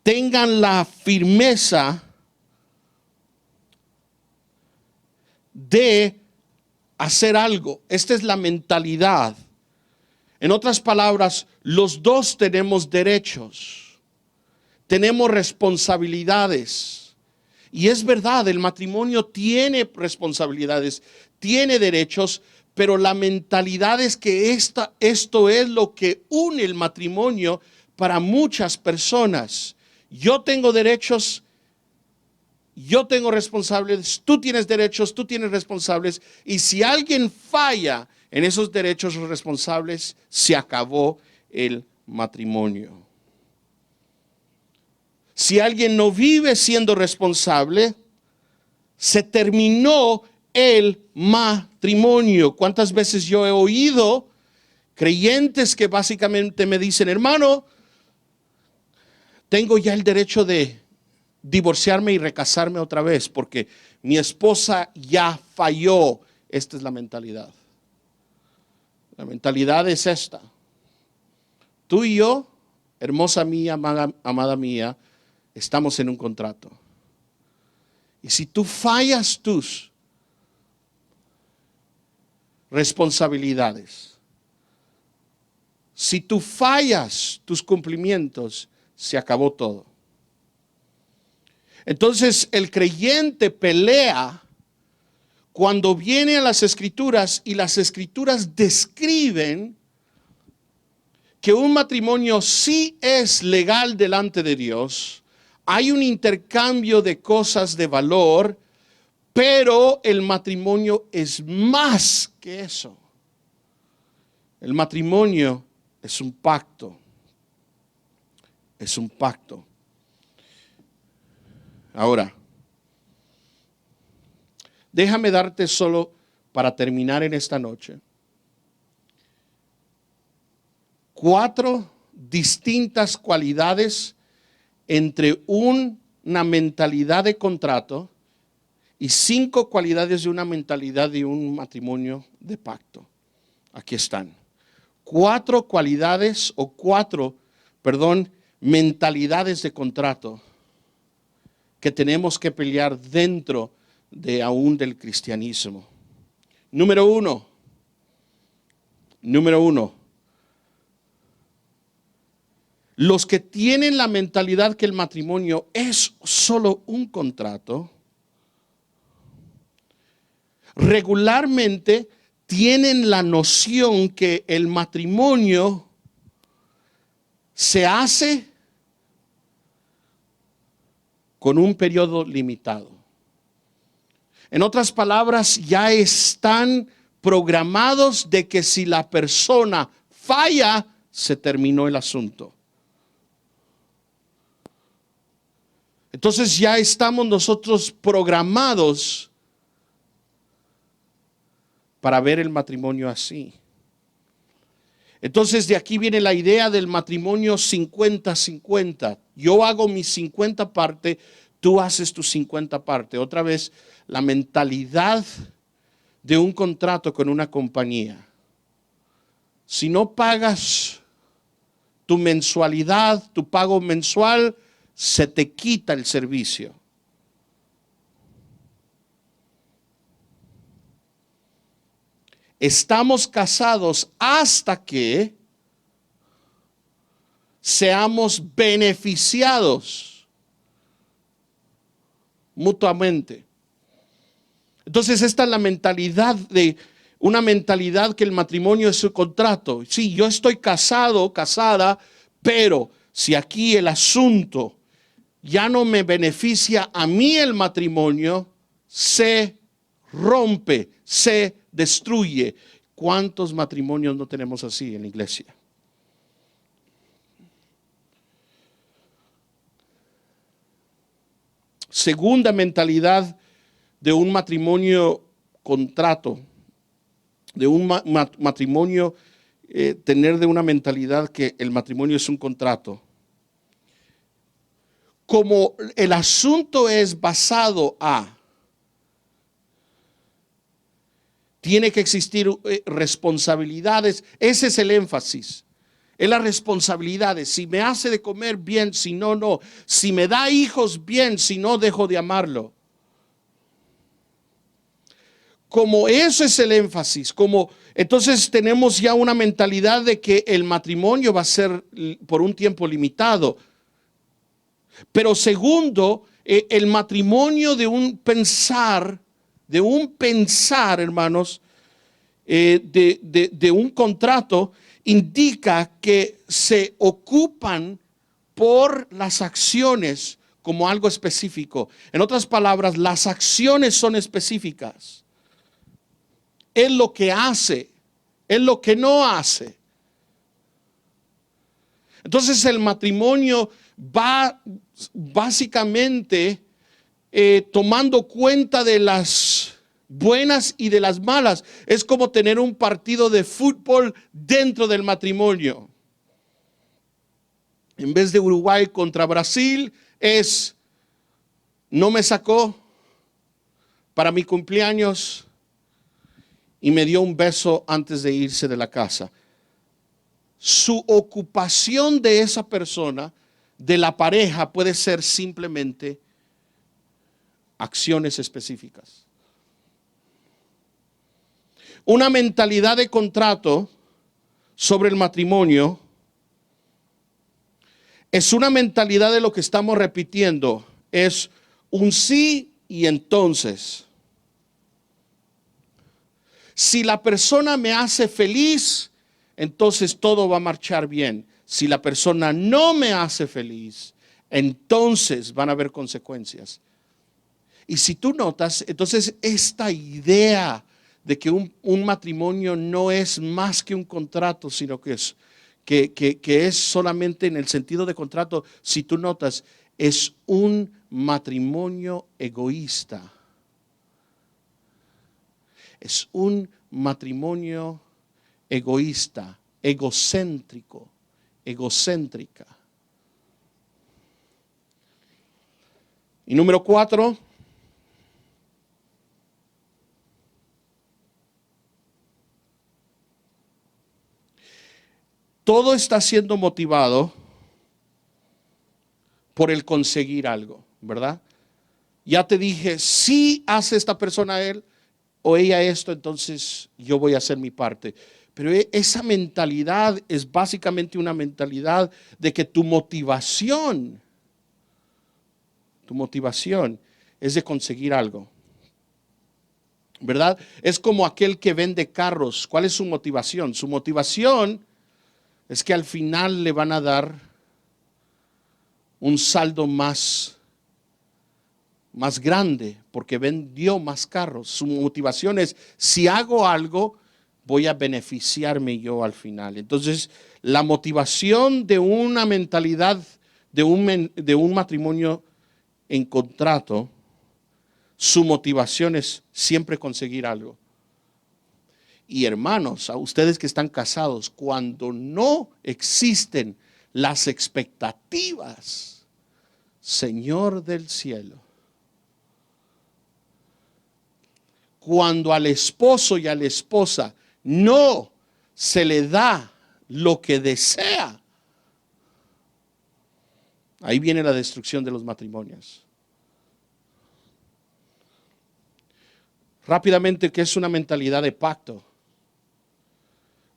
tengan la firmeza de hacer algo. Esta es la mentalidad. En otras palabras, los dos tenemos derechos. Tenemos responsabilidades. Y es verdad, el matrimonio tiene responsabilidades, tiene derechos, pero la mentalidad es que esto es lo que une el matrimonio para muchas personas. Yo tengo derechos, yo tengo responsables, tú tienes derechos, tú tienes responsables. Y si alguien falla en esos derechos responsables, se acabó el matrimonio. Si alguien no vive siendo responsable, se terminó el matrimonio. ¿Cuántas veces yo he oído creyentes que básicamente me dicen, hermano, tengo ya el derecho de divorciarme y recasarme otra vez porque mi esposa ya falló? Esta es la mentalidad. La mentalidad es esta. Tú y yo, hermosa mía, amada mía, estamos en un contrato. Y si tú fallas tus responsabilidades, si tú fallas tus cumplimientos, se acabó todo. Entonces el creyente pelea cuando viene a las Escrituras y las Escrituras describen que un matrimonio sí es legal delante de Dios. Hay un intercambio de cosas de valor, pero el matrimonio es más que eso. El matrimonio es un pacto. Es un pacto. Ahora, déjame darte solo para terminar en esta noche 4 distintas cualidades entre una mentalidad de contrato y 5 cualidades de una mentalidad de un matrimonio de pacto. Aquí están. 4 cualidades o 4, mentalidades de contrato que tenemos que pelear dentro de aún del cristianismo. Número uno. Los que tienen la mentalidad que el matrimonio es solo un contrato, regularmente tienen la noción que el matrimonio se hace con un periodo limitado. En otras palabras, ya están programados de que si la persona falla, se terminó el asunto. Entonces ya estamos nosotros programados para ver el matrimonio así. Entonces de aquí viene la idea del matrimonio 50-50. Yo hago mi 50 parte, tú haces tu 50 parte. Otra vez, la mentalidad de un contrato con una compañía. Si no pagas tu mensualidad, tu pago mensual, se te quita el servicio. Estamos casados hasta que seamos beneficiados mutuamente. Entonces esta es la mentalidad una mentalidad que el matrimonio es su contrato. Sí, yo estoy casado, casada, pero si aquí el asunto ya no me beneficia a mí el matrimonio, se rompe, se destruye. ¿Cuántos matrimonios no tenemos así en la iglesia? Segunda mentalidad de un matrimonio contrato, de un matrimonio, tener de una mentalidad que el matrimonio es un contrato. Como el asunto es basado tiene que existir responsabilidades, ese es el énfasis. Es las responsabilidades. Si me hace de comer, bien, si no, no. Si me da hijos, bien, si no, dejo de amarlo. Como eso es el énfasis, entonces tenemos ya una mentalidad de que el matrimonio va a ser por un tiempo limitado. Pero segundo, el matrimonio de un pensar, hermanos, de un contrato, indica que se ocupan por las acciones como algo específico. En otras palabras, las acciones son específicas. Es lo que hace, es lo que no hace. Entonces el matrimonio va básicamente tomando cuenta de las buenas y de las malas. Es como tener un partido de fútbol dentro del matrimonio. En vez de Uruguay contra Brasil, no me sacó para mi cumpleaños y me dio un beso antes de irse de la casa. Su ocupación de esa persona, de la pareja, puede ser simplemente acciones específicas. Una mentalidad de contrato sobre el matrimonio es una mentalidad de lo que estamos repitiendo. Es un sí y entonces. Si la persona me hace feliz, entonces todo va a marchar bien. Si la persona no me hace feliz, entonces van a haber consecuencias. Y si tú notas, entonces esta idea de que un matrimonio no es más que un contrato, sino que es solamente en el sentido de contrato, si tú notas, es un matrimonio egoísta. Es un matrimonio egoísta, egocéntrica. Y número 4, todo está siendo motivado por el conseguir algo, ¿verdad? Ya te dije, si hace esta persona él o ella esto, entonces yo voy a hacer mi parte. Pero esa mentalidad es básicamente una mentalidad de que tu motivación es de conseguir algo, ¿verdad? Es como aquel que vende carros. ¿Cuál es su motivación? Su motivación es que al final le van a dar un saldo más grande porque vendió más carros. Su motivación es, si hago algo, voy a beneficiarme yo al final. Entonces, la motivación de una mentalidad de un matrimonio en contrato, su motivación es siempre conseguir algo. Y hermanos, a ustedes que están casados, cuando no existen las expectativas, Señor del cielo, cuando al esposo y a la esposa no se le da lo que desea, ahí viene la destrucción de los matrimonios. Rápidamente, ¿qué es una mentalidad de pacto?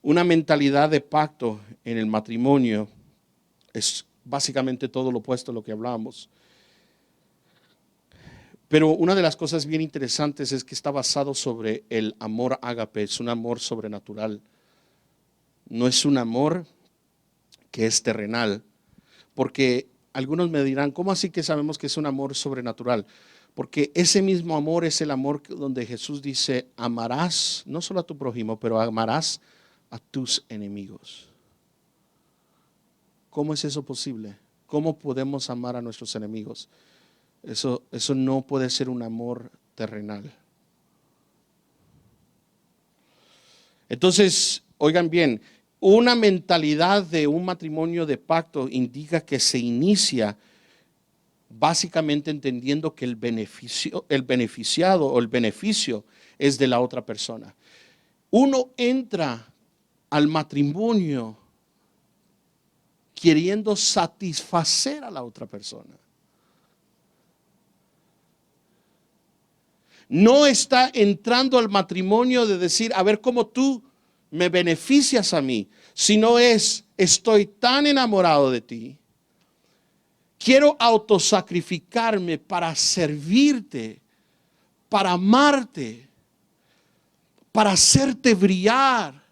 Una mentalidad de pacto en el matrimonio es básicamente todo lo opuesto a lo que hablamos. Pero una de las cosas bien interesantes es que está basado sobre el amor ágape, es un amor sobrenatural. No es un amor que es terrenal, porque algunos me dirán, ¿cómo así que sabemos que es un amor sobrenatural? Porque ese mismo amor es el amor donde Jesús dice, amarás no solo a tu prójimo, pero amarás a tus enemigos. ¿Cómo es eso posible? ¿Cómo podemos amar a nuestros enemigos? Eso no puede ser un amor terrenal. Entonces, oigan bien, una mentalidad de un matrimonio de pacto indica que se inicia básicamente entendiendo que el beneficiado o el beneficio es de la otra persona. Uno entra al matrimonio queriendo satisfacer a la otra persona. No está entrando al matrimonio de decir, a ver cómo tú me beneficias a mí, sino es, estoy tan enamorado de ti, quiero autosacrificarme para servirte, para amarte, para hacerte brillar,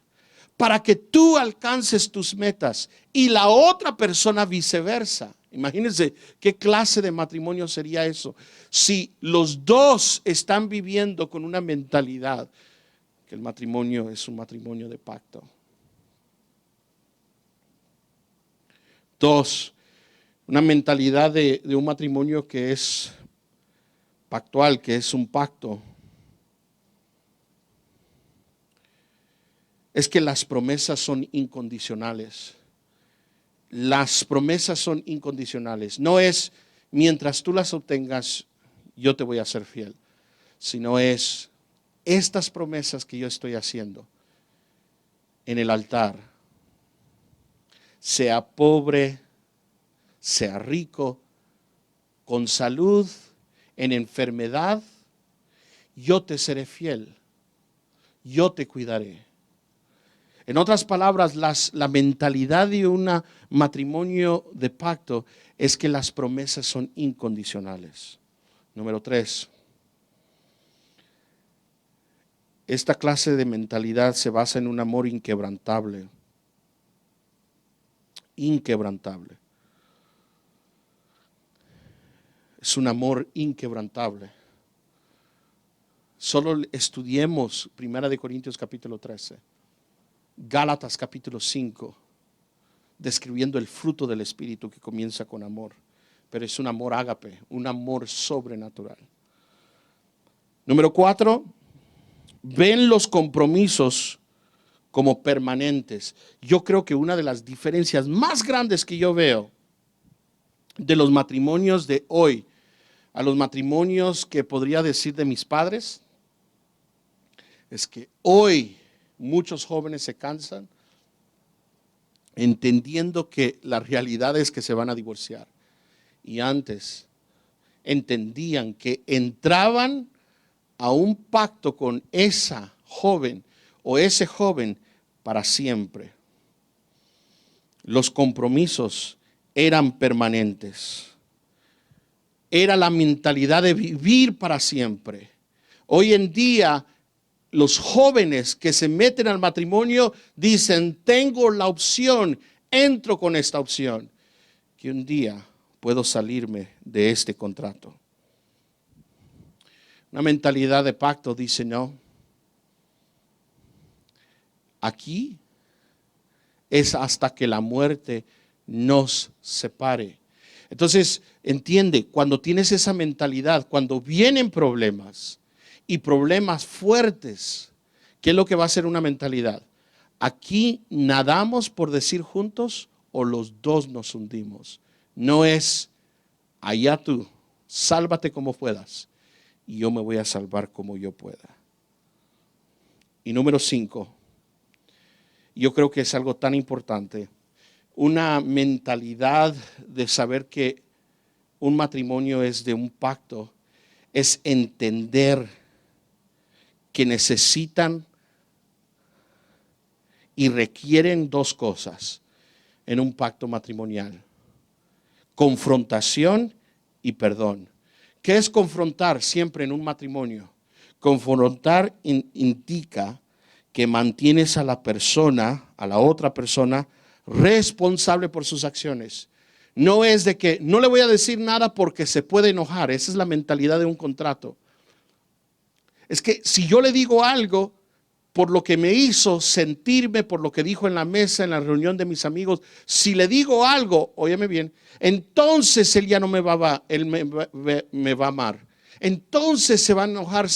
para que tú alcances tus metas y la otra persona viceversa. Imagínense qué clase de matrimonio sería eso. Si los dos están viviendo con una mentalidad que el matrimonio es un matrimonio de pacto. 2, una mentalidad de un matrimonio que es pactual, que es un pacto. Es que las promesas son incondicionales. Las promesas son incondicionales. No es mientras tú las obtengas, yo te voy a ser fiel, sino es estas promesas que yo estoy haciendo en el altar, sea pobre, sea rico, con salud, en enfermedad, yo te seré fiel, yo te cuidaré. En otras palabras, la mentalidad de un matrimonio de pacto es que las promesas son incondicionales. Número 3. Esta clase de mentalidad se basa en un amor inquebrantable. Inquebrantable. Es un amor inquebrantable. Solo estudiemos 1 Corintios capítulo 13, Gálatas capítulo 5, describiendo el fruto del Espíritu que comienza con amor. Pero es un amor ágape, un amor sobrenatural. Número 4, ven los compromisos como permanentes. Yo creo que una de las diferencias más grandes que yo veo de los matrimonios de hoy a los matrimonios que podría decir de mis padres es que hoy muchos jóvenes se cansan entendiendo que la realidad es que se van a divorciar. Y antes entendían que entraban a un pacto con esa joven o ese joven para siempre. Los compromisos eran permanentes. Era la mentalidad de vivir para siempre. Hoy en día, los jóvenes que se meten al matrimonio dicen, tengo la opción, entro con esta opción, que un día puedo salirme de este contrato. Una mentalidad de pacto dice, no, aquí es hasta que la muerte nos separe. Entonces, entiende, cuando tienes esa mentalidad, cuando vienen problemas y problemas fuertes, ¿qué es lo que va a ser una mentalidad? Aquí nadamos por decir juntos o los dos nos hundimos. No es allá tú, sálvate como puedas y yo me voy a salvar como yo pueda. Y número 5, yo creo que es algo tan importante. Una mentalidad de saber que un matrimonio es de un pacto, es entender que necesitan y requieren dos cosas en un pacto matrimonial: confrontación y perdón. ¿Qué es confrontar siempre en un matrimonio? Confrontar indica que mantienes a la persona, a la otra persona, responsable por sus acciones. No es de que no le voy a decir nada porque se puede enojar. Esa es la mentalidad de un contrato. Es que si yo le digo algo por lo que me hizo sentirme, por lo que dijo en la mesa, en la reunión de mis amigos, si le digo algo, óyeme bien, entonces él ya no me va, él me va a amar. Entonces se va a enojar,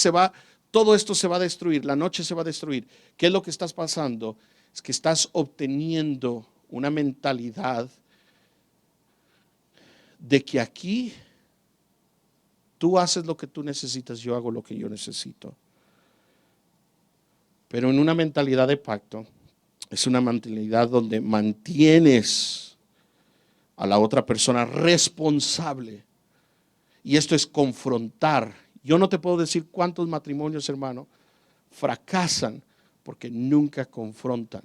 todo esto se va a destruir, la noche se va a destruir. ¿Qué es lo que estás pasando? Es que estás obteniendo una mentalidad de que aquí tú haces lo que tú necesitas, yo hago lo que yo necesito. Pero en una mentalidad de pacto, es una mentalidad donde mantienes a la otra persona responsable. Y esto es confrontar. Yo no te puedo decir cuántos matrimonios, hermano, fracasan porque nunca confrontan.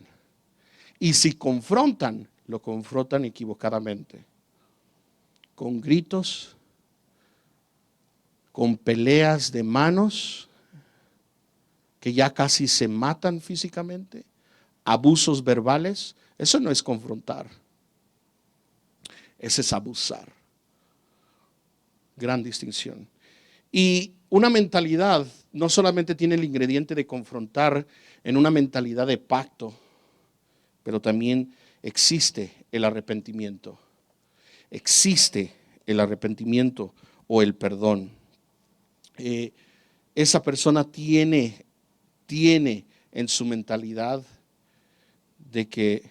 Y si confrontan, lo confrontan equivocadamente. Con gritos, con peleas de manos que ya casi se matan físicamente, abusos verbales. Eso no es confrontar, ese es abusar. Gran distinción. Y una mentalidad no solamente tiene el ingrediente de confrontar en una mentalidad de pacto, pero también existe el arrepentimiento. Existe el arrepentimiento o el perdón. Esa persona tiene en su mentalidad de que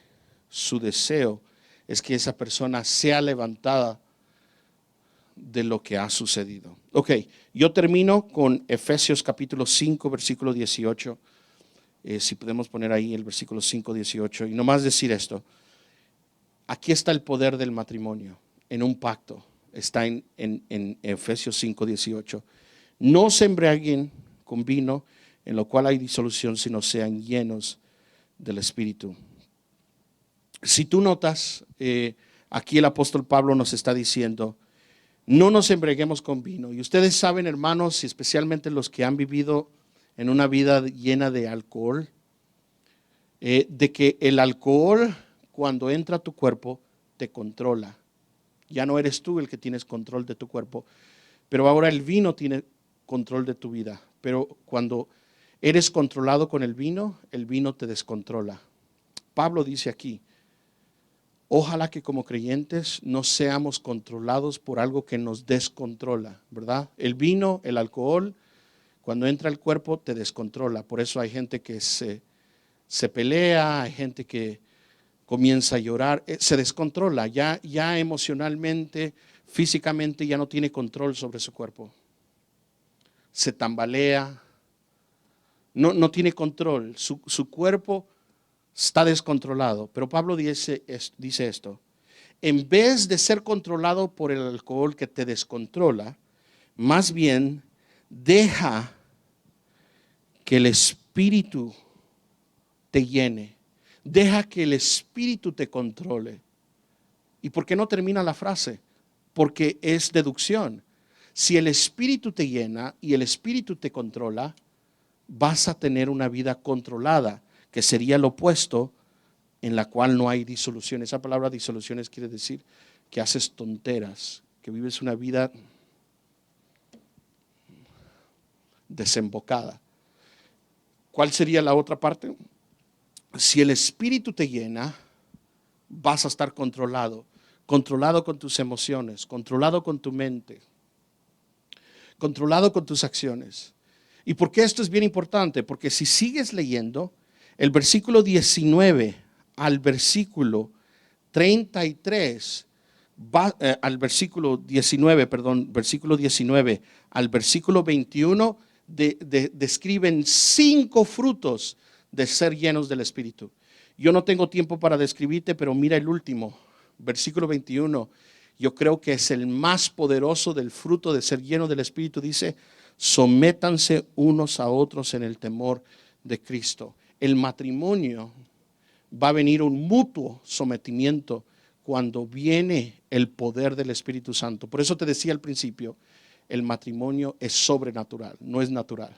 su deseo es que esa persona sea levantada de lo que ha sucedido. Ok, yo termino con Efesios capítulo 5, versículo 18. Si podemos poner ahí el versículo 5, 18. Y nomás decir esto. Aquí está el poder del matrimonio en un pacto. Está en Efesios 5, 18. No se embriaguen con vino, en lo cual hay disolución, sino sean llenos del Espíritu. Si tú notas, aquí el apóstol Pablo nos está diciendo, no nos embriaguemos con vino. Y ustedes saben, hermanos, y especialmente los que han vivido en una vida llena de alcohol, de que el alcohol, cuando entra a tu cuerpo, te controla. Ya no eres tú el que tienes control de tu cuerpo, pero ahora el vino tiene control de tu vida. Pero cuando eres controlado con el vino te descontrola. Pablo dice aquí, ojalá que como creyentes no seamos controlados por algo que nos descontrola, ¿verdad? El vino, el alcohol, cuando entra al cuerpo te descontrola. Por eso hay gente que se pelea, hay gente que comienza a llorar, se descontrola, ya emocionalmente, físicamente ya no tiene control sobre su cuerpo. Se tambalea, no tiene control, su cuerpo está descontrolado. Pero Pablo dice esto, en vez de ser controlado por el alcohol que te descontrola, más bien deja que el Espíritu te llene. Deja que el Espíritu te controle. ¿Y por qué no termina la frase? Porque es deducción. Si el Espíritu te llena y el Espíritu te controla, vas a tener una vida controlada, que sería lo opuesto, en la cual no hay disolución. Esa palabra disoluciones quiere decir que haces tonteras, que vives una vida desembocada. ¿Cuál sería la otra parte? Si el Espíritu te llena, vas a estar controlado con tus emociones, controlado con tu mente, controlado con tus acciones. ¿Y por qué esto es bien importante? Porque si sigues leyendo, el versículo 19 al versículo 33, al versículo 19, perdón, versículo 19 al versículo 21, describen 5 frutos de ser llenos del Espíritu. Yo no tengo tiempo para describirte, pero mira el último, versículo 21. Yo creo que es el más poderoso del fruto de ser lleno del Espíritu. Dice, sométanse unos a otros en el temor de Cristo. El matrimonio va a venir un mutuo sometimiento cuando viene el poder del Espíritu Santo. Por eso te decía al principio, el matrimonio es sobrenatural, no es natural.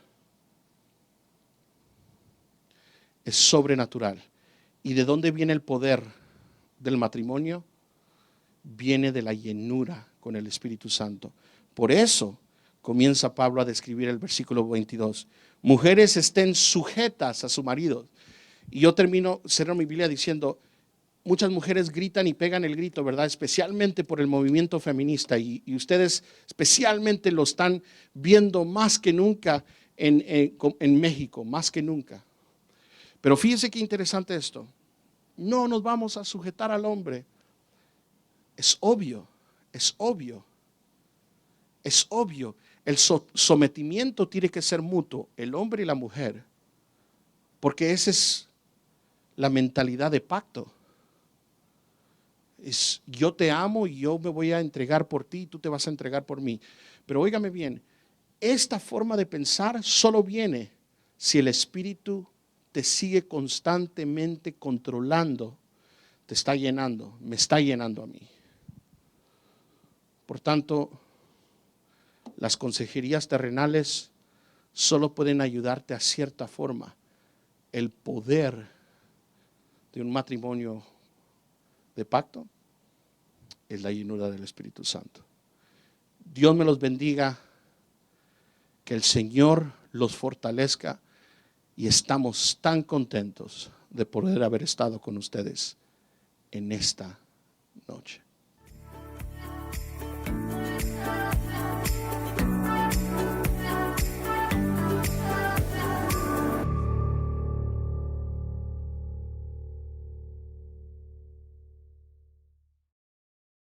Es sobrenatural. ¿Y de dónde viene el poder del matrimonio? Viene de la llenura con el Espíritu Santo. Por eso comienza Pablo a describir el versículo 22. Mujeres estén sujetas a su marido. Y yo cierro mi Biblia diciendo, muchas mujeres gritan y pegan el grito, ¿verdad? Especialmente por el movimiento feminista. Y ustedes especialmente lo están viendo más que nunca en México, más que nunca. Pero fíjense qué interesante esto. No nos vamos a sujetar al hombre. Es obvio, es obvio, es obvio. El sometimiento tiene que ser mutuo, el hombre y la mujer, porque esa es la mentalidad de pacto. Es yo te amo y yo me voy a entregar por ti y tú te vas a entregar por mí. Pero óigame bien, esta forma de pensar solo viene si el Espíritu te sigue constantemente controlando, te está llenando, me está llenando a mí. Por tanto, las consejerías terrenales solo pueden ayudarte a cierta forma. El poder de un matrimonio de pacto es la llenura del Espíritu Santo. Dios me los bendiga, que el Señor los fortalezca y estamos tan contentos de poder haber estado con ustedes en esta noche.